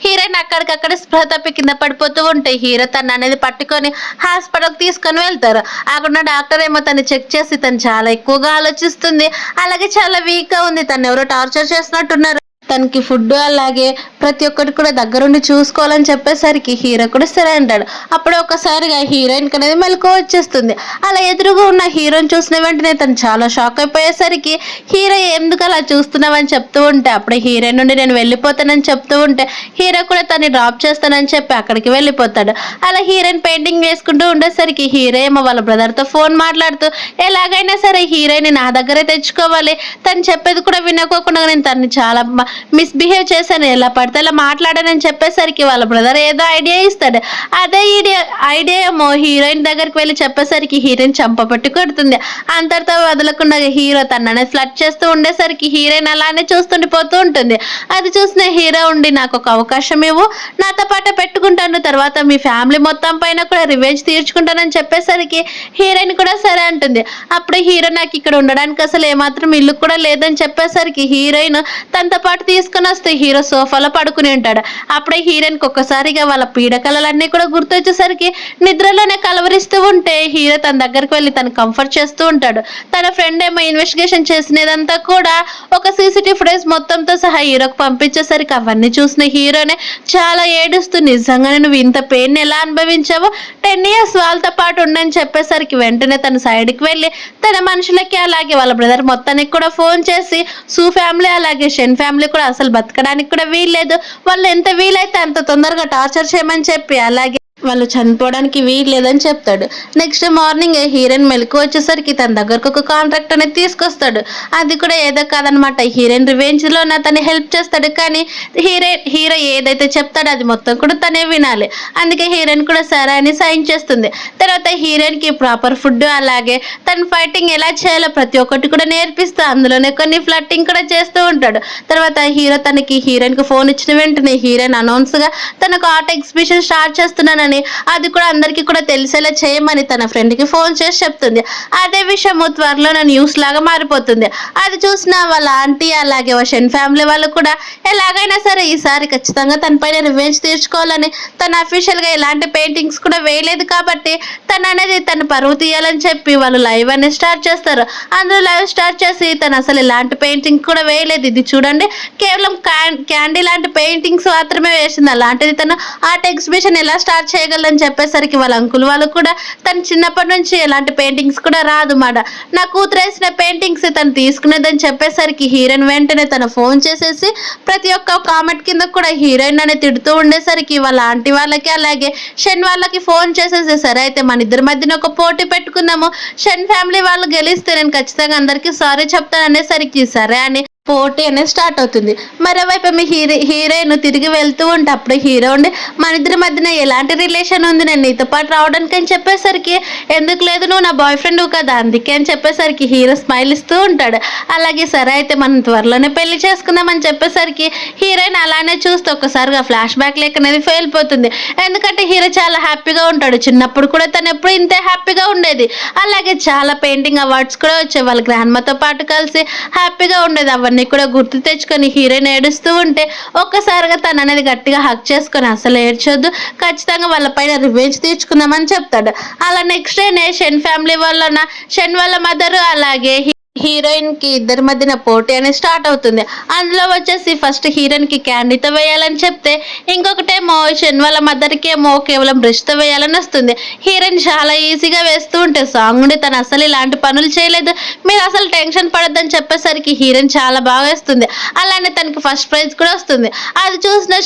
హీరోయిన్ అక్కడికక్కడ స్పృహ తప్పి కింద పడిపోతూ ఉంటే హీరో తను అనేది పట్టుకొని హాస్పిటల్ తీసుకొని వెళ్తారు. అక్కడ డాక్టర్ ఏమో తను చెక్ చేసి తను చాలా ఎక్కువగా ఆలోచిస్తుంది, అలాగే చాలా వీక్ గా ఉంది, తను ఎవరో టార్చర్ చేసినట్టున్నారు, తనకి ఫుడ్ అలాగే ప్రతి ఒక్కటి కూడా దగ్గరుండి చూసుకోవాలని చెప్పేసరికి హీరో కూడా సరే అంటాడు. అప్పుడు ఒకసారిగా హీరోయిన్ అనేది మెలకు వచ్చేస్తుంది. అలా ఎదురుగా ఉన్న హీరోని చూసిన వెంటనే తను చాలా షాక్ అయిపోయేసరికి హీరో ఎందుకు అలా చూస్తున్నావని చెప్తూ ఉంటే అప్పుడే హీరోయిన్ నుండి నేను వెళ్ళిపోతానని చెప్తూ ఉంటే హీరో కూడా తన్ని డ్రాప్ చేస్తానని చెప్పి అక్కడికి వెళ్ళిపోతాడు. అలా హీరోయిన్ పెయింటింగ్ వేసుకుంటూ ఉండేసరికి హీరో ఏమో వాళ్ళ బ్రదర్తో ఫోన్ మాట్లాడుతూ ఎలాగైనా సరే హీరోయిన్ నా దగ్గరే తెచ్చుకోవాలి, తను చెప్పేది కూడా వినకోకుండా నేను తన్ని చాలా మిస్బిహేవ్ చేశాను, ఎలా పడితే అలా మాట్లాడానని చెప్పేసరికి వాళ్ళ బ్రదర్ ఏదో ఐడియా ఇస్తాడు. అదే ఐడియా ఏమో హీరోయిన్ దగ్గరికి వెళ్ళి చెప్పేసరికి హీరోయిన్ చంపబట్టి కొడుతుంది. అంతటితో వదలకుండా హీరో తననే ఫ్లడ్ చేస్తూ ఉండేసరికి హీరోయిన్ అలానే చూస్తుండిపోతూ ఉంటుంది. అది చూసిన హీరో ఉండి నాకు ఒక అవకాశం ఇవ్వు, నాతో పాటు పెట్టుకుంటాను, తర్వాత మీ ఫ్యామిలీ మొత్తం పైన కూడా రివెంజ్ తీర్చుకుంటానని చెప్పేసరికి హీరోయిన్ కూడా సరే అంటుంది. అప్పుడే హీరో నాకు ఇక్కడ ఉండడానికి అసలు ఏమాత్రం ఇల్లు కూడా లేదని చెప్పేసరికి హీరోయిన్ తనతో పాటు తీసుకొని వస్తే హీరో సోఫాలో పడుకుని ఉంటాడు. అప్పుడే హీరోయిన్కి ఒక్కసారిగా వాళ్ళ పీడకలన్నీ కూడా గుర్తొచ్చేసరికి నిద్రలోనే కలవరిస్తూ ఉంటే హీరో తన దగ్గరికి వెళ్ళి తను కంఫర్ట్ చేస్తూ ఉంటాడు. తన ఫ్రెండ్ ఏమో ఇన్వెస్టిగేషన్ చేసినదంతా కూడా ఒక సీసీటీవీ ఫుటేజ్ మొత్తంతో సహా హీరోకి పంపించేసరికి అవన్నీ చూసిన హీరోనే చాలా ఏడుస్తూ నిజంగానే నువ్వు ఇంత పెయిన్ ఎలా అనుభవించావో 10 years వాళ్ళతో పాటు ఉండని చెప్పేసరికి వెంటనే తన సైడ్కి వెళ్ళి తన మనుషులకి అలాగే వాళ్ళ బ్రదర్ మొత్తానికి కూడా ఫోన్ చేసి సూ ఫ్యామిలీ అలాగే షెన్ ఫ్యామిలీ కూడా అసలు బతకడానికి కూడా వీల్లేదు, వాళ్ళు ఎంత వీలైతే అంత తొందరగా టార్చర్ చేయమని చెప్పి అలాగే వాళ్ళు చనిపోవడానికి వీలు లేదని చెప్తాడు. నెక్స్ట్ మార్నింగ్ హీరోయిన్ మెలకు వచ్చేసరికి తన దగ్గరకు ఒక కాంట్రాక్ట్ అనేది తీసుకొస్తాడు. అది కూడా ఏదో కాదనమాట, హీరోయిన్ రివెంజ్ లో తను హెల్ప్ చేస్తాడు. కానీ హీరో ఏదైతే చెప్తాడో అది మొత్తం కూడా తనే వినాలి, అందుకే హీరోయిన్ కూడా సరే అని సైన్ చేస్తుంది. తర్వాత హీరోయిన్ కి ప్రాపర్ ఫుడ్ అలాగే తన ఫైటింగ్ ఎలా చేయాలో ప్రతి ఒక్కటి కూడా నేర్పిస్తూ అందులోనే కొన్ని ఫ్లట్టింగ్ కూడా చేస్తూ ఉంటాడు. తర్వాత హీరో తనకి హీరోయిన్ కి ఫోన్ ఇచ్చిన వెంటనే హీరోయిన్ అనౌన్స్ గా తనకు ఆర్ట్ ఎగ్జిబిషన్ స్టార్ట్ చేస్తున్నానని, అది కూడా అందరికీ కూడా తెలిసేలా చేయమని తన ఫ్రెండ్ కి ఫోన్ చేసి చెప్తుంది. అదే విషయము త్వరలో న్యూస్ లాగా మారిపోతుంది. అది చూసిన వాళ్ళ ఆంటీ అలాగే షెన్ ఫ్యామిలీ వాళ్ళు కూడా ఎలాగైనా సరే ఈసారి ఖచ్చితంగా తన పైన రివెంజ్ తీర్చుకోవాలని, తన అఫీషియల్ గా ఎలాంటి పెయింటింగ్స్ కూడా వేయలేదు కాబట్టి తను అనేది తను పరువు తీయాలని చెప్పి వాళ్ళు లైవ్ అనేది స్టార్ట్ చేస్తారు. అందులో లైవ్ స్టార్ట్ చేసి తను అసలు ఎలాంటి పెయింటింగ్ కూడా వేయలేదు, ఇది చూడండి కేవలం క్యాండీ లాంటి పెయింటింగ్స్ మాత్రమే వేసింది, అలాంటిది తను ఆర్ట్ ఎగ్జిబిషన్ ఎలా స్టార్ట్ చేయగలని చెప్పేసరికి వాళ్ళ అంకుల్ వాళ్ళు కూడా తను చిన్నప్పటి నుంచి ఎలాంటి పెయింటింగ్స్ కూడా రాదు మాట, నా కూతురు వేసిన పెయింటింగ్స్ తను తీసుకునేదని చెప్పేసరికి హీరోయిన్ వెంటనే తన ఫోన్ చేసేసి ప్రతి ఒక్క కామెంట్ కింద కూడా హీరోయిన్ అని తిడుతూ ఉండేసరికి వాళ్ళ ఆంటీ వాళ్ళకి అలాగే షెన్ వాళ్ళకి ఫోన్ చేసేసి సరే అయితే మన ఇద్దరి మధ్యన ఒక పోటీ పెట్టుకుందాము, షెన్ ఫ్యామిలీ వాళ్ళు గెలిస్తే నేను ఖచ్చితంగా అందరికీ సారీ చెప్తాను అనేసరికి సరే అని పోటీ అనేది స్టార్ట్ అవుతుంది. మరోవైపు మీ హీరోయిన్ తిరిగి వెళ్తూ ఉంటే అప్పుడు హీరో ఉండి మన ఇద్దరి మధ్యన ఎలాంటి రిలేషన్ ఉంది, నేను నీతో పాటు రావడానికి అని చెప్పేసరికి ఎందుకు లేదు నువ్వు నా బాయ్ ఫ్రెండ్ కదా అందుకే అని చెప్పేసరికి హీరో స్మైల్ ఇస్తూ ఉంటాడు. అలాగే సరే అయితే మనం త్వరలోనే పెళ్లి చేసుకుందామని చెప్పేసరికి హీరోయిన్ అలానే చూస్తూ ఒక్కసారిగా ఫ్లాష్ బ్యాక్ లేక అనేది ఫెయిల్ పోతుంది. ఎందుకంటే హీరో చాలా హ్యాపీగా ఉంటాడు, చిన్నప్పుడు కూడా తను ఎప్పుడు ఇంతే హ్యాపీగా ఉండేది, అలాగే చాలా పెయింటింగ్ అవార్డ్స్ కూడా వచ్చాయి, వాళ్ళ గ్రాండ్మతో పాటు కలిసి హ్యాపీగా ఉండేది. అవన్నీ కూడా గుర్తు తెచ్చుకొని హీరోయిన్ ఏడుస్తూ ఉంటే ఒక్కసారిగా తను అనేది గట్టిగా హక్ చేసుకొని అసలు ఏడ్చొద్దు, ఖచ్చితంగా వాళ్ళ పైన రివెంజ్ తీర్చుకుందామని చెప్తాడు. అలా నెక్స్ట్ డే షెన్ ఫ్యామిలీ షెన్ వాళ్ళ మదర్ అలాగే హీరోయిన్ కి ఇద్దరి మధ్యన పోటీ అనేది స్టార్ట్ అవుతుంది. అందులో వచ్చేసి ఫస్ట్ హీరోయిన్ కి క్యాండీతో వేయాలని చెప్తే ఇంకొకటేమో షెన్ వాళ్ళ మదర్కి ఏమో కేవలం బ్రష్ తో వేయాలని వస్తుంది. హీరోయిన్ చాలా ఈజీగా వేస్తూ ఉంటే సాంగ్ నుండి తను అసలు ఇలాంటి పనులు చేయలేదు, మీరు అసలు టెన్షన్ పడద్దని చెప్పేసరికి హీరోయిన్ చాలా బాగా వేస్తుంది, అలానే తనకి ఫస్ట్ ప్రైజ్ కూడా వస్తుంది. అది చూసిన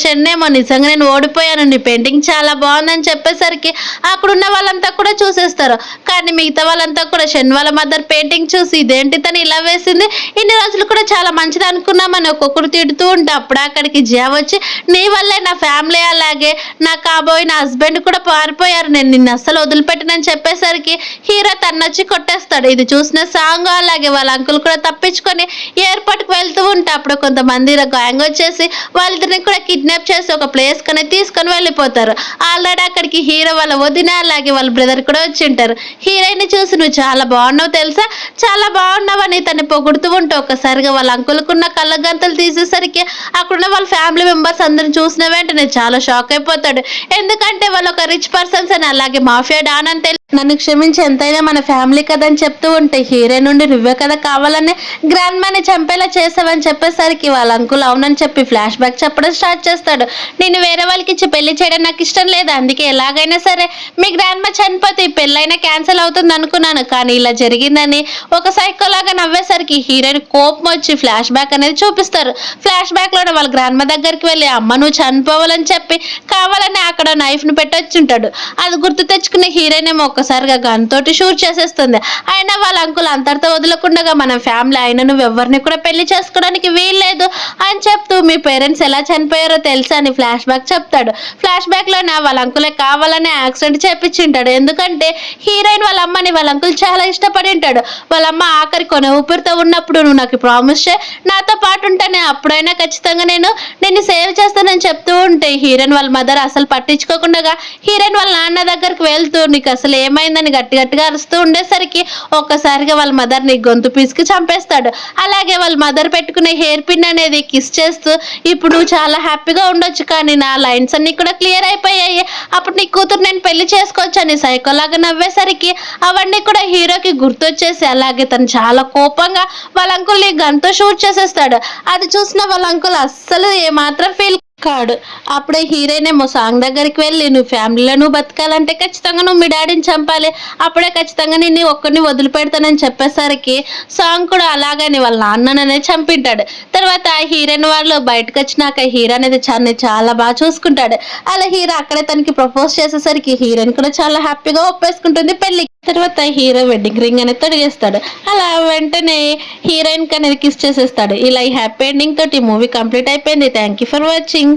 షెన్ ఏమో నిజంగా నేను ఓడిపోయాను, నీ పెయింటింగ్ చాలా బాగుందని చెప్పేసరికి అక్కడున్న వాళ్ళంతా కూడా చూసేస్తారు. కానీ మిగతా వాళ్ళంతా కూడా షెన్ వాళ్ళ మదర్ పెయింటింగ్ చూసి ఇదేంటి తను ఇలా వేసింది, ఇన్ని రోజులు కూడా చాలా మంచిది అనుకున్నామని ఒక్కొక్కరు తిడుతూ ఉంటే అప్పుడు అక్కడికి జియా వచ్చి నీ వల్లే నా ఫ్యామిలీ అలాగే నా కాబోయే నా హస్బెండ్ కూడా పారిపోయారు, నేను నిన్ను అస్సలు వదిలిపెట్టనని చెప్పేసరికి హీరో తన్నొచ్చి కొట్టేస్తాడు. ఇది చూసిన సాంగ్ అలాగే వాళ్ళ అంకుల్ కూడా తప్పించుకొని ఎయిర్పోర్ట్కి వెళ్తూ ఉంటే అప్పుడు కొంతమంది గ్యాంగ్ వచ్చేసి వాళ్ళిద్దరిని కూడా కిడ్నాప్ చేసి ఒక ప్లేస్ కనే తీసుకొని వెళ్ళిపోతారు. ఆల్రెడీ అక్కడికి హీరో వాళ్ళ వదిన అలాగే వాళ్ళ బ్రదర్ కూడా వచ్చి ఉంటారు. హీరోయిన్ చూసి నువ్వు చాలా బాగున్నావు తెలుసా, చాలా బాగున్నావని తను పొగుడుతూ ఉంటే ఒక్కసారిగా వాళ్ళ అంకుల్కున్న కళ్ళ గంతలు తీసేసరికి అక్కడున్న వాళ్ళ ఫ్యామిలీ మెంబర్స్ అందరిని చూసిన వెంటనే చాలా షాక్ అయిపోతాడు. ఎందుకంటే వాళ్ళు ఒక రిచ్ పర్సన్స్ అని అలాగే మాఫియా డాన్ అని నన్ను క్షమించి ఎంతైనా మన ఫ్యామిలీ కదా అని చెప్తూ ఉంటే హీరో నుండి నువ్వే కదా కావాలని గ్రాండ్ మాని చంపేలా చేసావని చెప్పేసరికి వాళ్ళ అంకుల్ అవునని చెప్పి ఫ్లాష్ బ్యాక్ చెప్పడం స్టార్ట్ చేస్తాడు. నేను వేరే వాళ్ళకి ఇచ్చి పెళ్లి చేయడం నాకు ఇష్టం లేదు, అందుకే ఎలాగైనా సరే మీ గ్రాండ్ మా చనిపోతే ఈ పెళ్ళైనా క్యాన్సిల్ అవుతుంది అనుకున్నాను, కానీ ఇలా జరిగిందని ఒక సైకోలాగా నవ్వేసరికి హీరోయిన్ కోపం వచ్చి ఫ్లాష్ బ్యాక్ అనేది చూపిస్తారు. ఫ్లాష్ బ్యాక్ లో వాళ్ళ గ్రాండ్ మా దగ్గరికి వెళ్ళి అమ్మ నువ్వు చనిపోవాలని చెప్పి కావాలని అక్కడ నైఫ్ ను పెట్టొచ్చుంటాడు. అది గుర్తు తెచ్చుకున్న హీరోయిన్ ఏమో ఒక్కసారిగా గన్ తోటి షూట్ చేసేస్తుంది. అయినా వాళ్ళ అంకుల్ అంతటితో వదలకుండా మన ఫ్యామిలీ అయినా నువ్వు ఎవరిని కూడా పెళ్లి చేసుకోవడానికి వీల్లేదు అని చెప్తూ మీ పేరెంట్స్ ఎలా చనిపోయారో తెలుసా అని ఫ్లాష్ బ్యాక్ చెప్తాడు. ఫ్లాష్ బ్యాక్ లో వాళ్ళ అంకులే కావాలనే యాక్సిడెంట్ చేపించింటాడు. ఎందుకంటే హీరోయిన్ వాళ్ళ అమ్మని వాళ్ళ అంకుల్ చాలా ఇష్టపడి ఉంటాడు. వాళ్ళ అమ్మ ఆఖరి కొన ఊపిరితో ఉన్నప్పుడు నువ్వు నాకు ప్రామిస్ చే నాతో పాటు ఉంటానే అప్పుడైనా ఖచ్చితంగా నేను నిన్ను సేవ్ చేస్తానని చెప్తూ ఉంటే హీరోయిన్ వాళ్ళ మదర్ అసలు పట్టించుకోకుండా హీరోయిన్ వాళ్ళ నాన్న దగ్గరికి వెళ్తూ నీకు అసలు ఏమైందని గట్టి గట్టిగా అరుస్తూ ఉండేసరికి ఒక్కసారిగా వాళ్ళ మదర్ ని గొంతు పీసుకి చంపేస్తాడు. అలాగే వాళ్ళ మదర్ పెట్టుకునే హెయిర్ పిన్ అనేది కిస్ చేస్తూ ఇప్పుడు నువ్వు చాలా హ్యాపీగా ఉండొచ్చు, కానీ నా లైన్స్ అన్ని కూడా క్లియర్ అయిపోయాయి, అప్పుడు నీ కూతురు నేను పెళ్లి చేసుకోవచ్చు అని సైకోలాగా నవ్వేసరికి అవన్నీ కూడా హీరోకి గుర్తొచ్చేసి అలాగే తను చాలా కోపంగా వాళ్ళ అంకుల్ ని గన్తో షూట్ చేసేస్తాడు. అది చూసిన వాళ్ళ అంకుల్ అస్సలు ఏమాత్రం ఫీల్ కాడు. అప్పుడే హీరోయిన్ ఏమో సాంగ్ దగ్గరికి వెళ్ళి నువ్వు ఫ్యామిలీలో నువ్వు బతకాలంటే ఖచ్చితంగా నువ్వు మీ డాడీని చంపాలి, అప్పుడే ఖచ్చితంగా నిన్ను ఒక్కరిని వదిలిపెడతానని చెప్పేసరికి సాంగ్ కూడా అలాగని వాళ్ళ నాన్నననే చంపింటాడు. తర్వాత హీరోయిన్ వాళ్ళు బయటకు వచ్చినాక హీరో అనేది చాలా బాగా చూసుకుంటాడు. అలా హీరో అక్కడే తనకి ప్రపోజ్ చేసేసరికి హీరోయిన్ కూడా చాలా హ్యాపీగా ఒప్పేసుకుంటుంది పెళ్లి. తర్వాత హీరో వెడ్డింగ్ రింగ్ అనేది తొడిగేస్తాడు. అలా వెంటనే హీరోయిన్ కి అనేది కిస్ చేసేస్తాడు. ఇలా ఈ హ్యాపీ ఎండింగ్ తోటి మూవీ కంప్లీట్ అయిపోయింది. Thank you for watching.